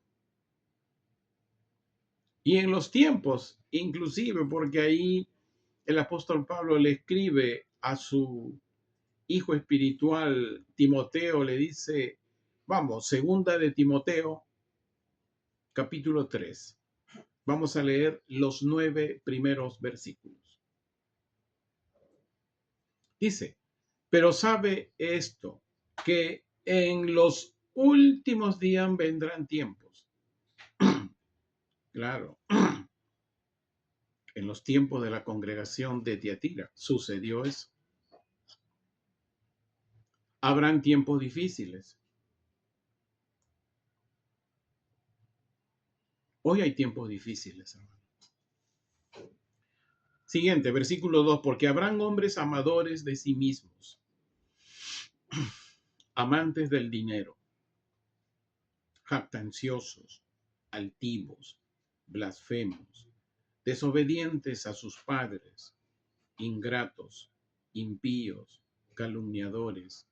Y en los tiempos, inclusive, porque ahí el apóstol Pablo le escribe a su hijo espiritual Timoteo, le dice, vamos, segunda de Timoteo, capítulo 3. Vamos a leer los 9 primeros versículos. Dice, pero sabe esto, que en los últimos días vendrán tiempos. Claro, en los tiempos de la congregación de Tiatira sucedió eso. Habrán tiempos difíciles. Hoy hay tiempos difíciles, hermano. Siguiente, versículo 2, porque habrán hombres amadores de sí mismos, amantes del dinero, jactanciosos, altivos, blasfemos, desobedientes a sus padres, ingratos, impíos, calumniadores,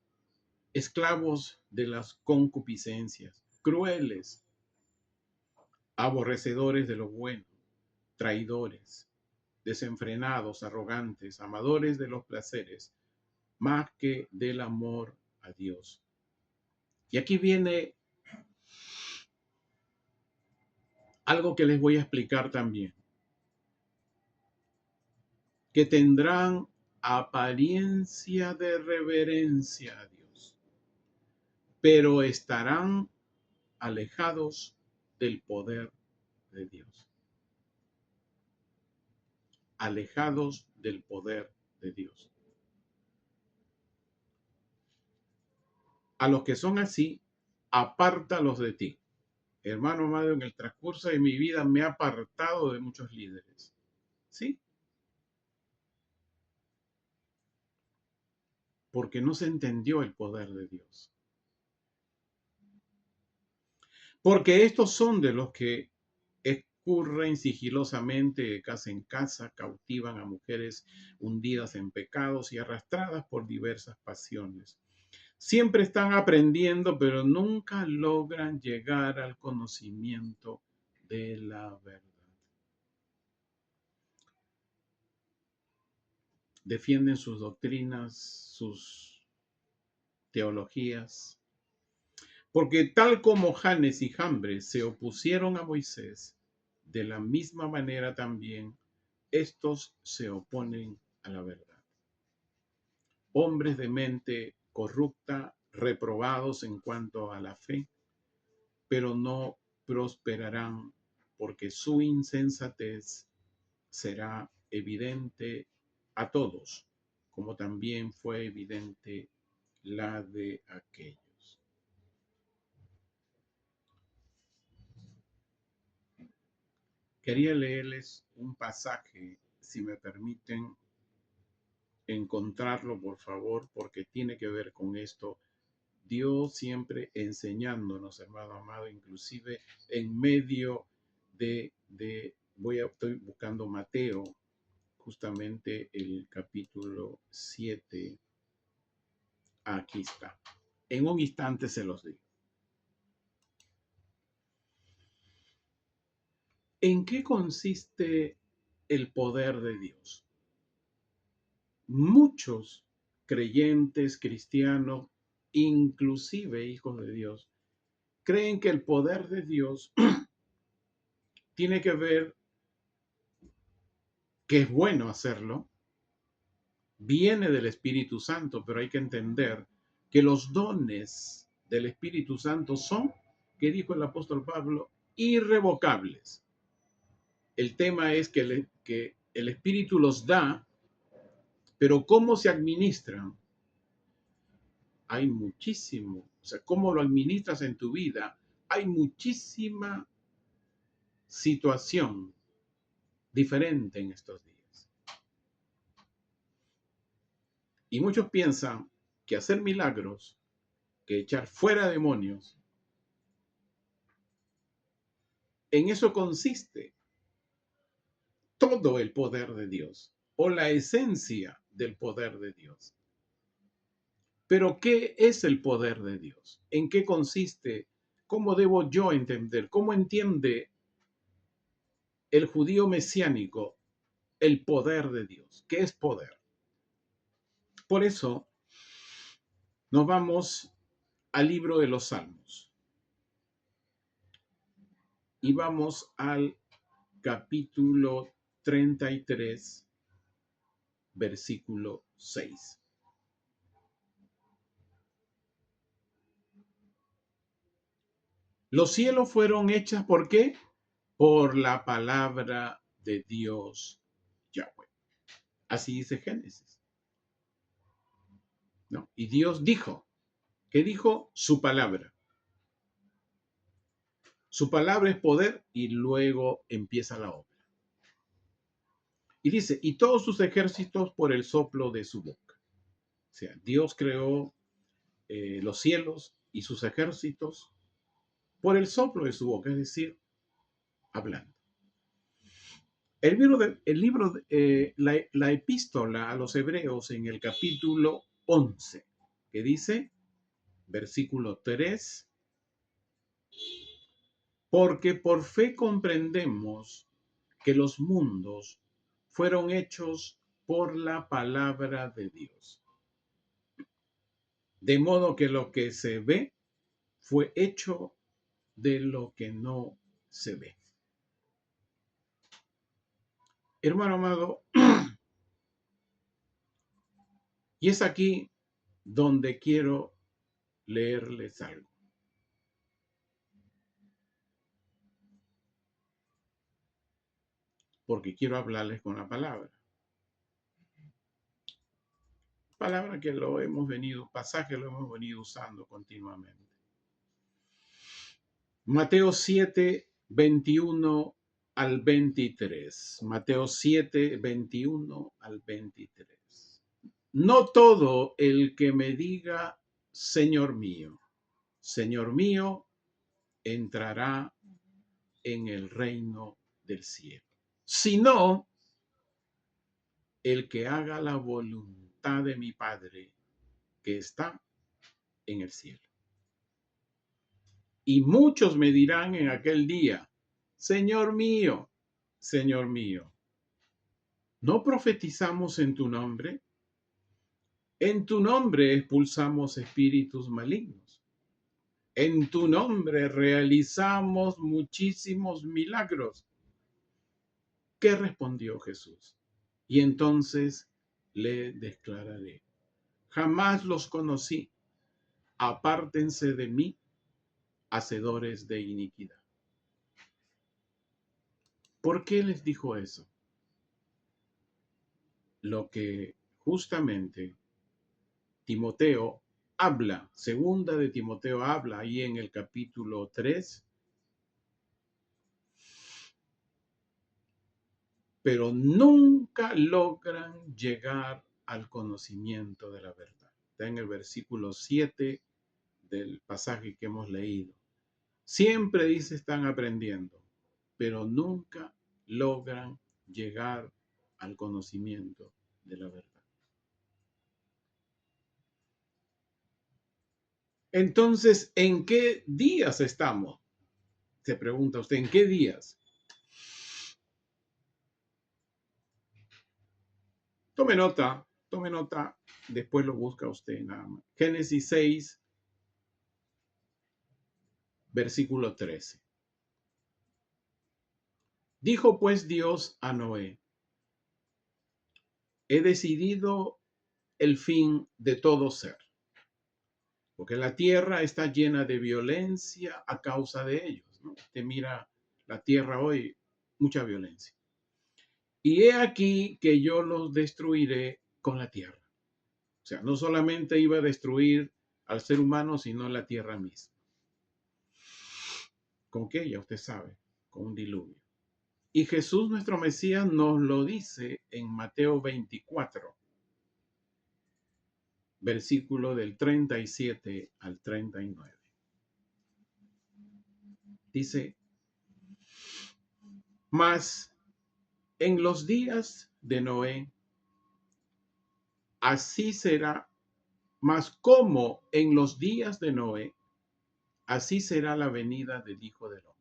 esclavos de las concupiscencias, crueles, aborrecedores de lo bueno, traidores, desenfrenados, arrogantes, amadores de los placeres, más que del amor a Dios. Y aquí viene algo que les voy a explicar también, que tendrán apariencia de reverencia a Dios, pero estarán alejados del poder de Dios. Alejados del poder de Dios. A los que son así, apártalos de ti. Hermano amado, en el transcurso de mi vida me he apartado de muchos líderes. ¿Sí? Porque no se entendió el poder de Dios. Porque estos son de los que escurren sigilosamente de casa en casa, cautivan a mujeres hundidas en pecados y arrastradas por diversas pasiones, Siempre están aprendiendo, pero nunca logran llegar al conocimiento de la verdad. Defienden sus doctrinas, sus teologías, porque tal como Janes y Jambres se opusieron a Moisés, de la misma manera también estos se oponen a la verdad. Hombres de mente corrupta, reprobados en cuanto a la fe, pero no prosperarán porque su insensatez será evidente a todos, como también fue evidente la de aquellos. Quería leerles un pasaje, si me permiten encontrarlo, por favor, porque tiene que ver con esto. Dios siempre enseñándonos, hermano amado, inclusive en medio estoy buscando Mateo, justamente el capítulo 7. Aquí está. En un instante se los digo. ¿En qué consiste el poder de Dios? Muchos creyentes cristianos, inclusive hijos de Dios, creen que el poder de Dios tiene que ver, que es bueno hacerlo, viene del Espíritu Santo, pero hay que entender que los dones del Espíritu Santo son, que dijo el apóstol Pablo, irrevocables. El tema es que el Espíritu los da, pero cómo se administran, hay muchísimo. O sea, cómo lo administras en tu vida, hay muchísima situación diferente en estos días. Y muchos piensan que hacer milagros, que echar fuera demonios, en eso consiste todo el poder de Dios o la esencia del poder de Dios. Pero ¿qué es el poder de Dios? ¿En qué consiste? ¿Cómo debo yo entender? ¿Cómo entiende el judío mesiánico el poder de Dios? ¿Qué es poder? Por eso nos vamos al libro de los Salmos y vamos al capítulo 33, versículo 6. Los cielos fueron hechas, ¿por qué? Por la palabra de Dios Yahweh. Así dice Génesis, ¿no? Y Dios dijo, ¿qué dijo? Su palabra. Su palabra es poder y luego empieza la obra. Y dice, y todos sus ejércitos por el soplo de su boca. O sea, Dios creó los cielos y sus ejércitos por el soplo de su boca, es decir, hablando. La epístola a los hebreos en el capítulo 11, que dice, versículo 3, porque por fe comprendemos que los mundos fueron hechos por la palabra de Dios. De modo que lo que se ve fue hecho de lo que no se ve. Hermano amado, y es aquí donde quiero leerles algo. Porque quiero hablarles con la palabra. Palabra que pasaje lo hemos venido usando continuamente. Mateo 7, 21 al 23. Mateo 7, 21 al 23. No todo el que me diga, Señor mío, entrará en el reino del cielo, sino el que haga la voluntad de mi Padre que está en el cielo. Y muchos me dirán en aquel día, Señor mío, ¿no profetizamos en tu nombre? En tu nombre expulsamos espíritus malignos. En tu nombre realizamos muchísimos milagros. ¿Qué respondió Jesús? Y entonces le declararé, jamás los conocí, apártense de mí, hacedores de iniquidad. ¿Por qué les dijo eso? Lo que justamente Timoteo habla, segunda de Timoteo habla ahí en el capítulo 3, pero nunca logran llegar al conocimiento de la verdad. Está en el versículo 7 del pasaje que hemos leído. Siempre dice están aprendiendo, pero nunca logran llegar al conocimiento de la verdad. Entonces, ¿en qué días estamos? Se pregunta usted, ¿en qué días? Tome nota, después lo busca usted nada más. Génesis 6, versículo 13. Dijo pues Dios a Noé, he decidido el fin de todo ser, porque la tierra está llena de violencia a causa de ellos, ¿no? Usted mira la tierra hoy, mucha violencia. Y he aquí que yo los destruiré con la tierra. O sea, no solamente iba a destruir al ser humano, sino la tierra misma. ¿Con qué? Ya usted sabe, con un diluvio. Y Jesús, nuestro Mesías, nos lo dice en Mateo 24, versículo del 37 al 39. Dice, mas en los días de Noé, así será, mas como en los días de Noé, así será la venida del Hijo del Hombre.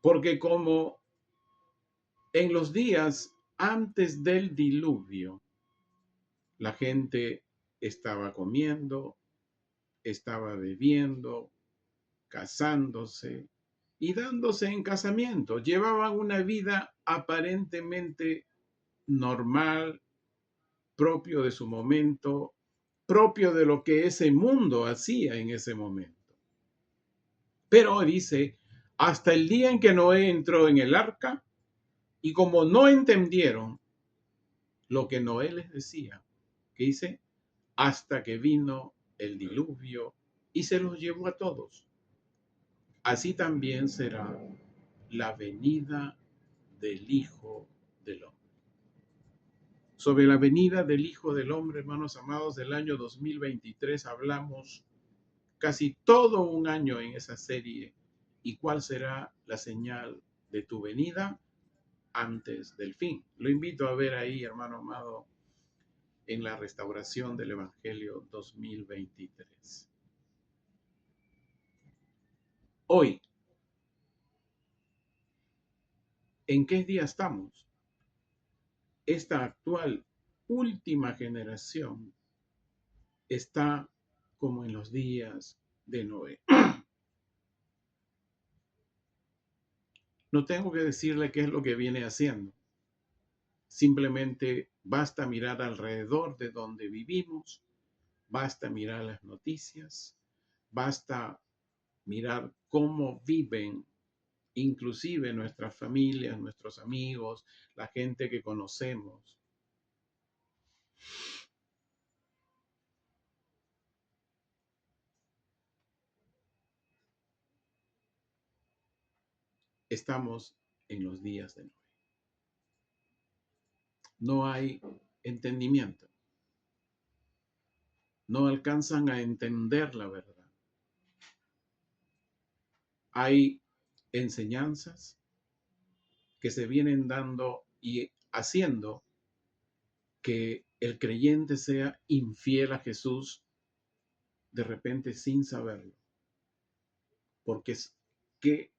Porque como en los días antes del diluvio, la gente estaba comiendo, estaba bebiendo, casándose y dándose en casamiento. Llevaban una vida aparentemente normal, propio de su momento, propio de lo que ese mundo hacía en ese momento. Pero dice, hasta el día en que Noé entró en el arca, y como no entendieron lo que Noé les decía, que dice, hasta que vino el diluvio y se los llevó a todos. Así también será la venida del Hijo del Hombre. Sobre la venida del Hijo del Hombre, hermanos amados, del año 2023 hablamos casi todo un año en esa serie. ¿Y cuál será la señal de tu venida antes del fin? Lo invito a ver ahí, hermano amado, en la restauración del Evangelio 2023. Hoy, ¿en qué día estamos? Esta actual última generación está como en los días de Noé. No tengo que decirle qué es lo que viene haciendo. Simplemente basta mirar alrededor de donde vivimos, basta mirar las noticias, basta mirar cómo viven inclusive nuestras familias, nuestros amigos, la gente que conocemos. Estamos en los días de Noé. No hay entendimiento. No alcanzan a entender la verdad. Hay enseñanzas que se vienen dando y haciendo que el creyente sea infiel a Jesús de repente sin saberlo, porque es que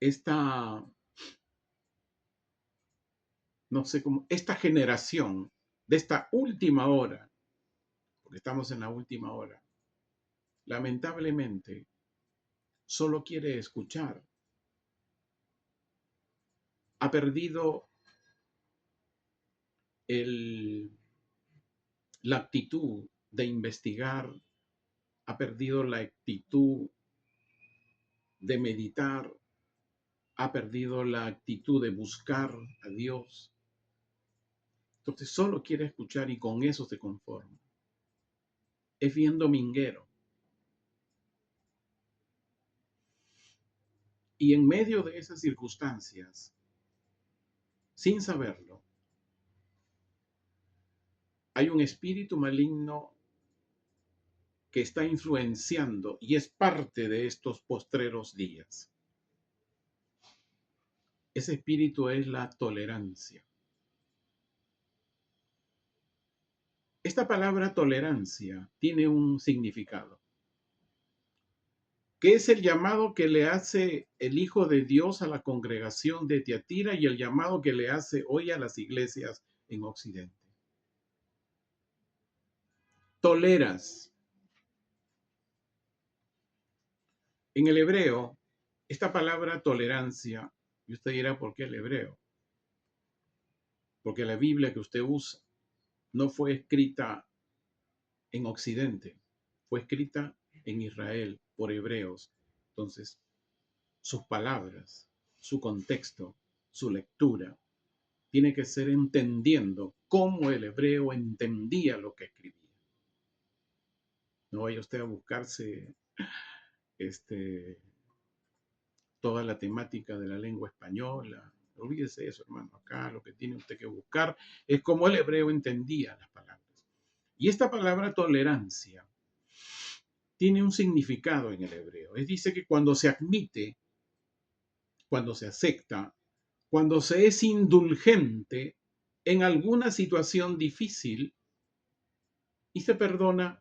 esta, no sé cómo, esta generación de esta última hora, porque estamos en la última hora, lamentablemente solo quiere escuchar. Ha perdido la actitud de investigar, ha perdido la actitud de meditar, ha perdido la actitud de buscar a Dios. Entonces solo quiere escuchar y con eso se conforma. Es bien dominguero. Y en medio de esas circunstancias, sin saberlo, hay un espíritu maligno que está influenciando y es parte de estos postreros días. Ese espíritu es la tolerancia. Esta palabra tolerancia tiene un significado, que es el llamado que le hace el Hijo de Dios a la congregación de Tiatira y el llamado que le hace hoy a las iglesias en Occidente. Toleras. En el hebreo, esta palabra tolerancia, y usted dirá, ¿por qué el hebreo? Porque la Biblia que usted usa no fue escrita en Occidente, fue escrita en Israel por hebreos. Entonces, sus palabras, su contexto, su lectura, tiene que ser entendiendo cómo el hebreo entendía lo que escribía. No vaya usted a buscarse toda la temática de la lengua española. Olvídese eso, hermano. Acá lo que tiene usted que buscar es cómo el hebreo entendía las palabras. Y esta palabra tolerancia tiene un significado en el hebreo. Es dice que cuando se admite, cuando se acepta, cuando se es indulgente en alguna situación difícil y se perdona,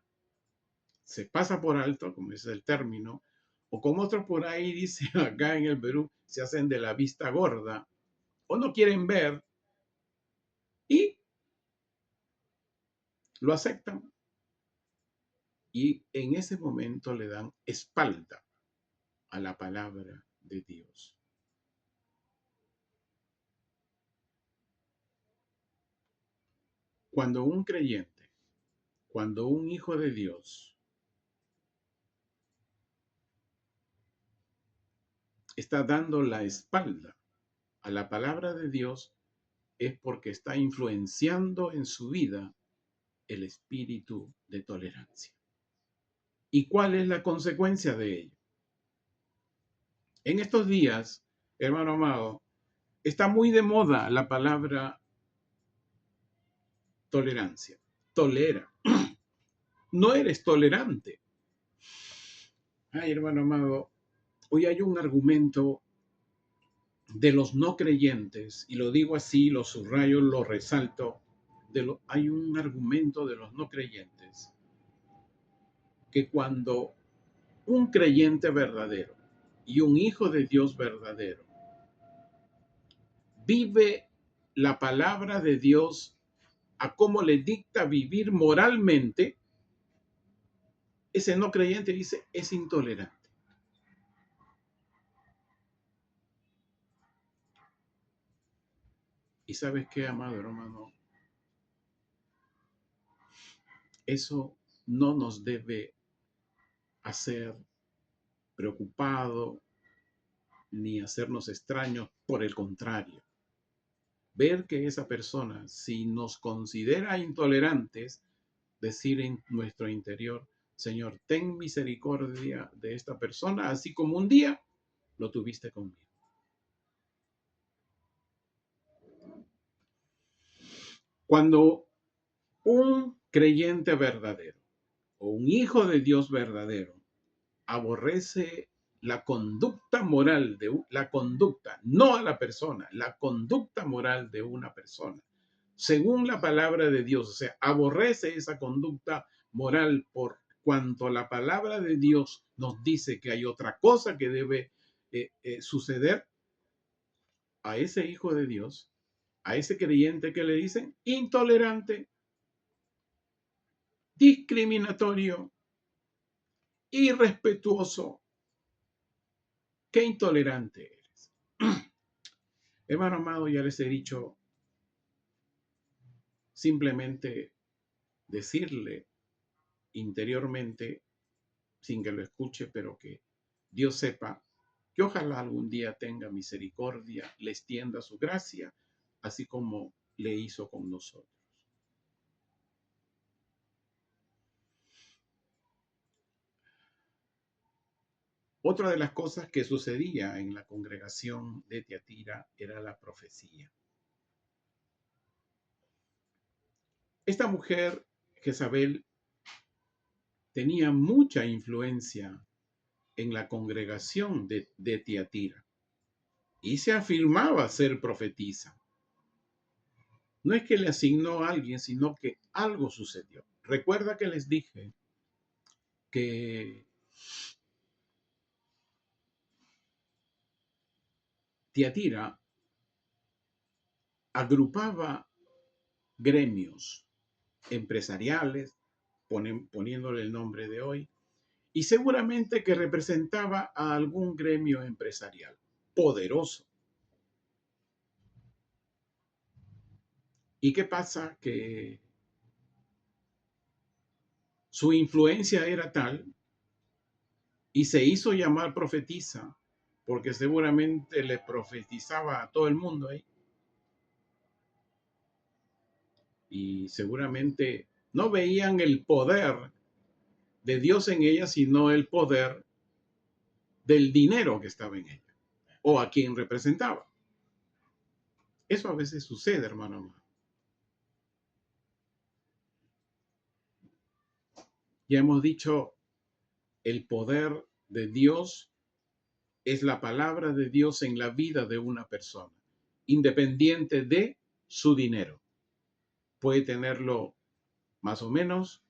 se pasa por alto, como es el término, o como otros por ahí dicen acá en el Perú, se hacen de la vista gorda, o no quieren ver y lo aceptan. Y en ese momento le dan espalda a la palabra de Dios. Cuando un creyente, cuando un hijo de Dios está dando la espalda a la palabra de Dios, es porque está influenciando en su vida el espíritu de tolerancia. ¿Y cuál es la consecuencia de ello? En estos días, hermano amado, está muy de moda la palabra tolerancia. Tolera. No eres tolerante. Ay, hermano amado, hoy hay un argumento de los no creyentes, y lo digo así, lo subrayo, lo resalto, hay un argumento de los no creyentes que cuando un creyente verdadero y un hijo de Dios verdadero vive la palabra de Dios a cómo le dicta vivir moralmente, ese no creyente dice es intolerante. ¿Y sabes qué, amado hermano? Eso no nos debe hacer preocupado ni hacernos extraños, por el contrario. Ver que esa persona, si nos considera intolerantes, decir en nuestro interior, Señor, ten misericordia de esta persona, así como un día lo tuviste conmigo. Cuando un creyente verdadero o un hijo de Dios verdadero aborrece la conducta moral la conducta, no a la persona, la conducta moral de una persona, según la palabra de Dios, o sea, aborrece esa conducta moral por cuanto la palabra de Dios nos dice que hay otra cosa que debe suceder, a ese hijo de Dios, a ese creyente que le dicen intolerante, discriminatorio, irrespetuoso, qué intolerante eres. Hermano amado, ya les he dicho, simplemente decirle interiormente, sin que lo escuche, pero que Dios sepa que ojalá algún día tenga misericordia, le extienda su gracia, así como le hizo con nosotros. Otra de las cosas que sucedía en la congregación de Tiatira era la profecía. Esta mujer, Jezabel, tenía mucha influencia en la congregación de Tiatira y se afirmaba ser profetisa. No es que le asignó a alguien, sino que algo sucedió. Recuerda que les dije que Tiatira agrupaba gremios empresariales, poniéndole el nombre de hoy, y seguramente que representaba a algún gremio empresarial poderoso. ¿Y qué pasa? Que su influencia era tal y se hizo llamar profetisa, porque seguramente le profetizaba a todo el mundo ahí. Y seguramente no veían el poder de Dios en ella, sino el poder del dinero que estaba en ella o a quien representaba. Eso a veces sucede, hermano. Ya hemos dicho, el poder de Dios es la palabra de Dios en la vida de una persona, independiente de su dinero. Puede tenerlo más o menos,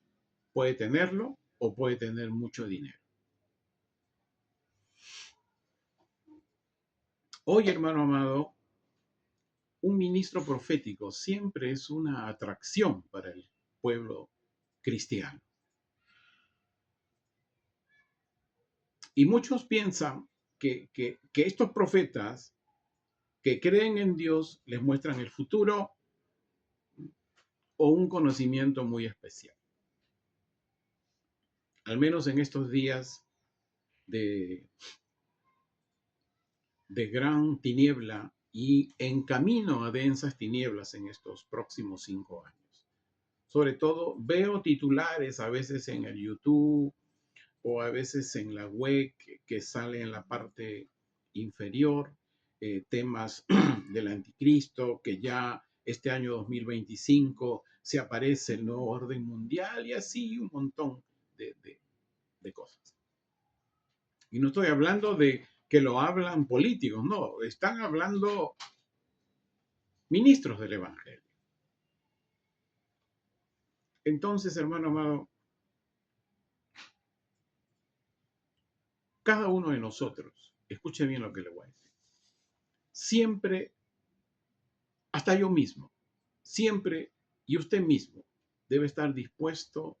puede tenerlo o puede tener mucho dinero. Hoy, hermano amado, un ministro profético siempre es una atracción para el pueblo cristiano. Y muchos piensan que estos profetas que creen en Dios les muestran el futuro o un conocimiento muy especial. Al menos en estos días de, de gran tiniebla y en camino a densas tinieblas en estos próximos 5 años. Sobre todo veo titulares a veces en el YouTube o a veces en la web que sale en la parte inferior, temas del anticristo, que ya este año 2025 se aparece el nuevo orden mundial y así un montón de cosas. Y no estoy hablando de que lo hablan políticos, no, están hablando ministros del Evangelio. Entonces, hermano amado, cada uno de nosotros, escuche bien lo que le voy a decir, siempre, hasta yo mismo, siempre y usted mismo debe estar dispuesto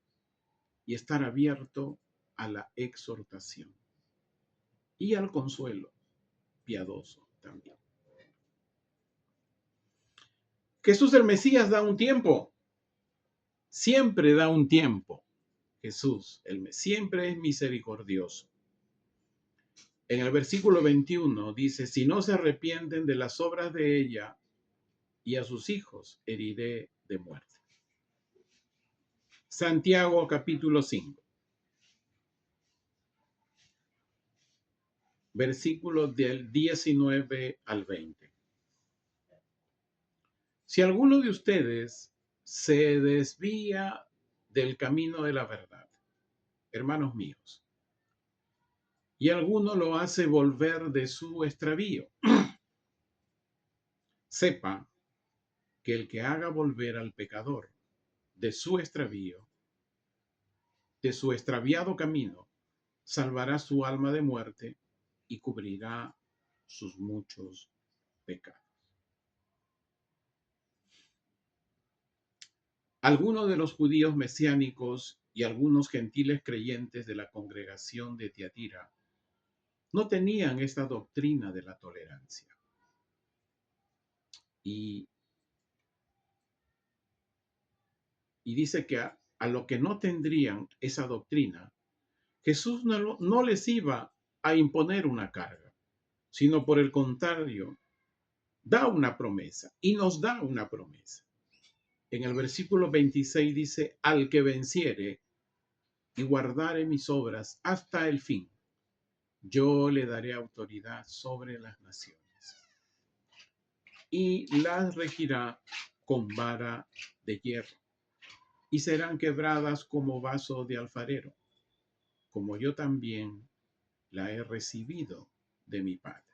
y estar abierto a la exhortación y al consuelo piadoso también. Jesús el Mesías da un tiempo, siempre da un tiempo. Jesús, siempre es misericordioso. En el versículo 21 dice, si no se arrepienten de las obras de ella, y a sus hijos heriré de muerte. Santiago capítulo 5, versículos del 19 al 20. Si alguno de ustedes se desvía del camino de la verdad, hermanos míos, y alguno lo hace volver de su extravío, sepa que el que haga volver al pecador de su extravío, de su extraviado camino, salvará su alma de muerte y cubrirá sus muchos pecados. Algunos de los judíos mesiánicos y algunos gentiles creyentes de la congregación de Tiatira no tenían esta doctrina de la tolerancia. Y dice que a lo que no tendrían esa doctrina, Jesús no les iba a imponer una carga, sino por el contrario, da una promesa y nos da una promesa. En el versículo 26 dice, al que venciere y guardare mis obras hasta el fin, yo le daré autoridad sobre las naciones y las regirá con vara de hierro y serán quebradas como vaso de alfarero, como yo también la he recibido de mi Padre.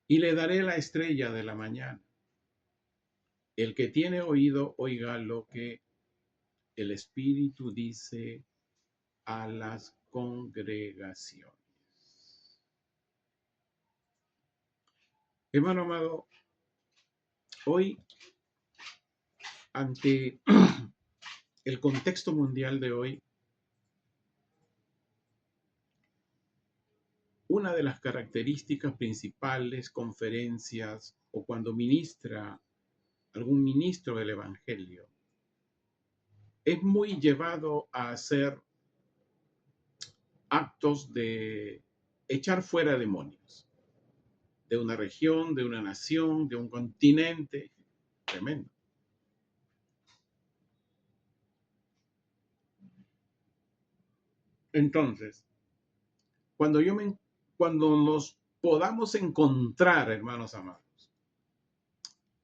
Y le daré la estrella de la mañana. El que tiene oído, oiga lo que el Espíritu dice a las congregaciones. Hermano amado, hoy, ante el contexto mundial de hoy, una de las características principales, conferencias o cuando ministra algún ministro del Evangelio, es muy llevado a hacer actos de echar fuera demonios de una región, de una nación, de un continente. Tremendo. Entonces, cuando nos podamos encontrar, hermanos amados,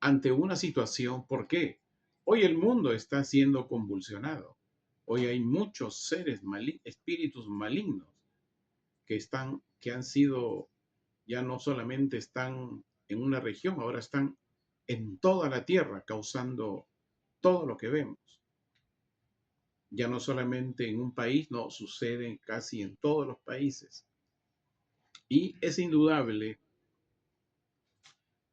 ante una situación, ¿por qué? Hoy el mundo está siendo convulsionado. Hoy hay muchos seres espíritus malignos que han sido, ya no solamente están en una región, ahora están en toda la tierra causando todo lo que vemos. Ya no solamente en un país, no, sucede casi en todos los países. Y es indudable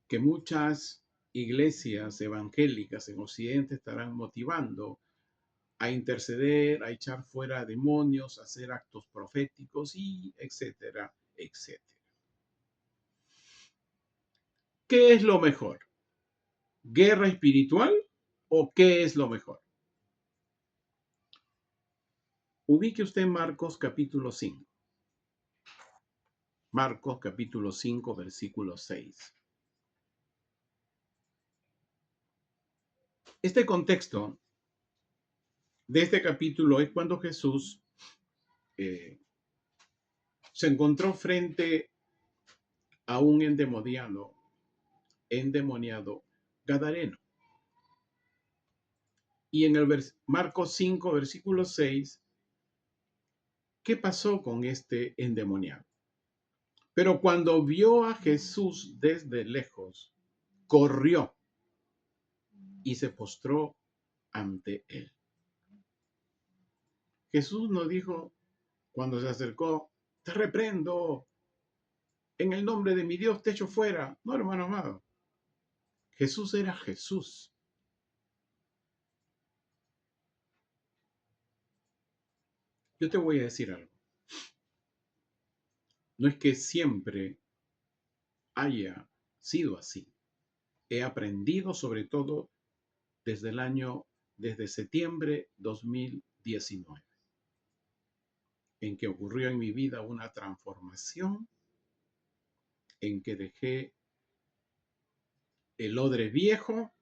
que muchas iglesias evangélicas en Occidente estarán motivando a interceder, a echar fuera demonios, a hacer actos proféticos y etcétera, etcétera. ¿Qué es lo mejor? ¿Guerra espiritual o qué es lo mejor? Ubique usted Marcos capítulo 5. Marcos capítulo 5, versículo 6. Este contexto de este capítulo es cuando Jesús se encontró frente a un endemoniado gadareno. Y en el Marcos 5, versículo 6, ¿qué pasó con este endemoniado? Pero cuando vio a Jesús desde lejos, corrió y se postró ante él. Jesús no dijo, cuando se acercó, te reprendo, en el nombre de mi Dios te echo fuera. No, hermano amado. Jesús era Jesús. Yo te voy a decir algo. No es que siempre haya sido así. He aprendido sobre todo desde septiembre 2019, en que ocurrió en mi vida una transformación, en que dejé el odre viejo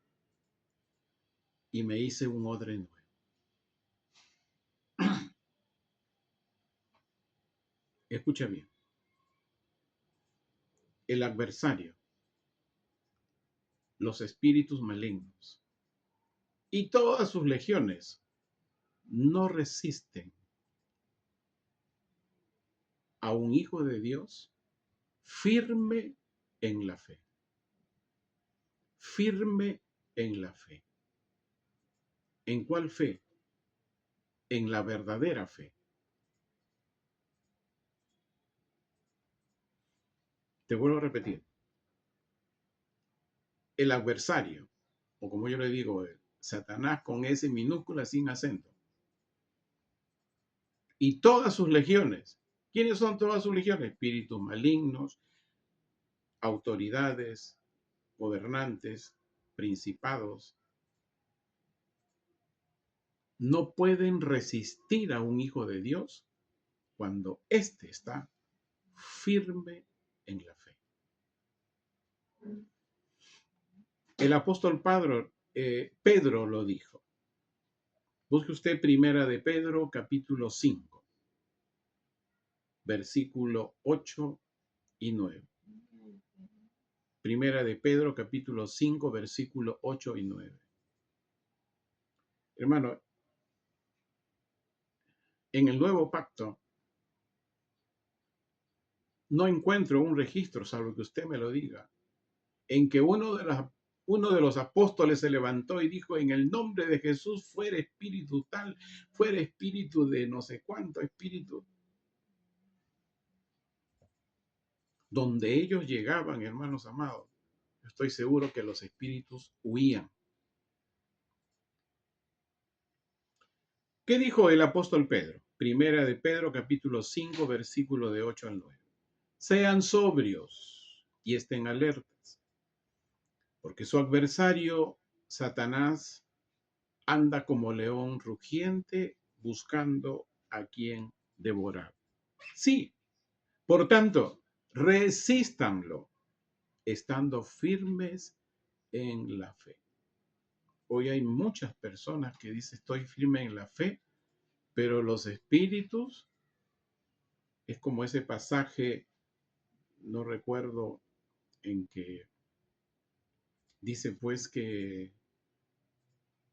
y me hice un odre nuevo. Escucha bien. El adversario, los espíritus malignos y todas sus legiones no resisten a un hijo de Dios firme en la fe. Firme en la fe. ¿En cuál fe? En la verdadera fe. Te vuelvo a repetir, el adversario, o como yo le digo, Satanás con S minúscula sin acento, y todas sus legiones. ¿Quiénes son todas sus legiones? Espíritus malignos, autoridades, gobernantes, principados. No pueden resistir a un hijo de Dios cuando éste está firme en la fe. El apóstol Pedro lo dijo. Busque usted Primera de Pedro, capítulo 5, versículo 8 y 9. Primera de Pedro, capítulo 5, versículo 8 y 9. Hermano, en el nuevo pacto no encuentro un registro, salvo que usted me lo diga, en que uno de los apóstoles se levantó y dijo, en el nombre de Jesús, fuera espíritu tal, fuera espíritu de no sé cuánto espíritu. Donde ellos llegaban, hermanos amados, estoy seguro que los espíritus huían. ¿Qué dijo el apóstol Pedro? Primera de Pedro, capítulo 5, versículo de 8 al 9. Sean sobrios y estén alertas, porque su adversario, Satanás, anda como león rugiente buscando a quien devorar. Sí, por tanto, resístanlo, estando firmes en la fe. Hoy hay muchas personas que dicen estoy firme en la fe, pero los espíritus, es como ese pasaje, no recuerdo, en que dice pues que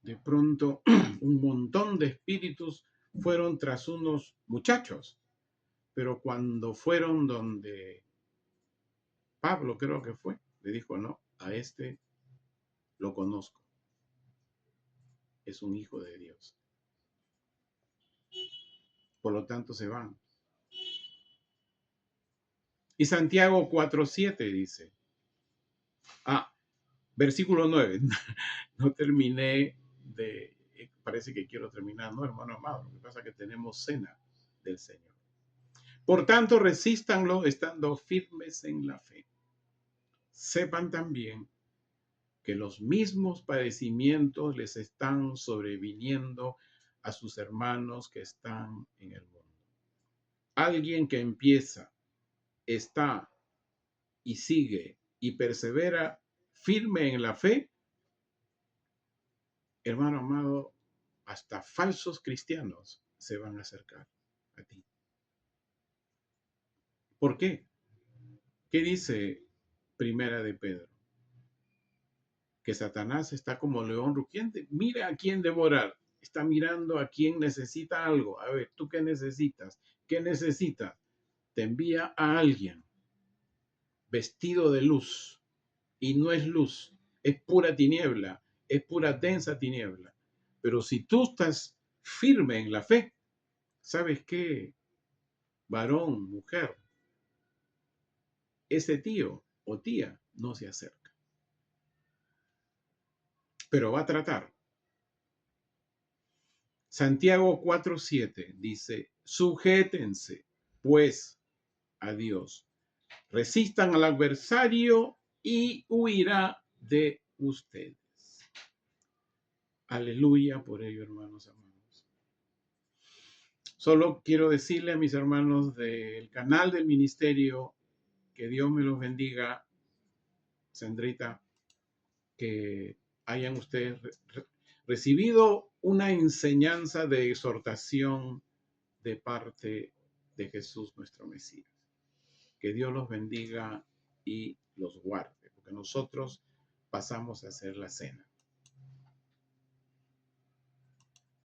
de pronto un montón de espíritus fueron tras unos muchachos, pero cuando fueron donde Pablo, creo que fue, le dijo, no, a este lo conozco, es un hijo de Dios. Por lo tanto se van. Y Santiago 4:7 dice, versículo 9, no terminé parece que quiero terminar, no, hermano amado, lo que pasa es que tenemos cena del Señor. Por tanto, resístanlo estando firmes en la fe. Sepan también que los mismos padecimientos les están sobreviniendo a sus hermanos que están en el mundo. Alguien que empieza, está y sigue y persevera firme en la fe, hermano amado, hasta falsos cristianos se van a acercar a ti. ¿Por qué? ¿Qué dice Primera de Pedro? Que Satanás está como león rugiente. Mira a quién devorar. Está mirando a quien necesita algo. A ver, ¿tú qué necesitas? ¿Qué necesitas? Te envía a alguien vestido de luz. Y no es luz, es pura tiniebla, es pura densa tiniebla. Pero si tú estás firme en la fe, ¿sabes qué? Varón, mujer, ese tío o tía no se acerca. Pero va a tratar. Santiago 4:7 dice, sujétense pues a Dios, resistan al adversario y huirá de ustedes. Aleluya por ello, hermanos amados. Solo quiero decirle a mis hermanos del canal del ministerio que Dios me los bendiga, Sandrita, que hayan ustedes recibido una enseñanza de exhortación de parte de Jesús nuestro Mesías. Que Dios los bendiga y los guarde, porque nosotros pasamos a hacer la cena.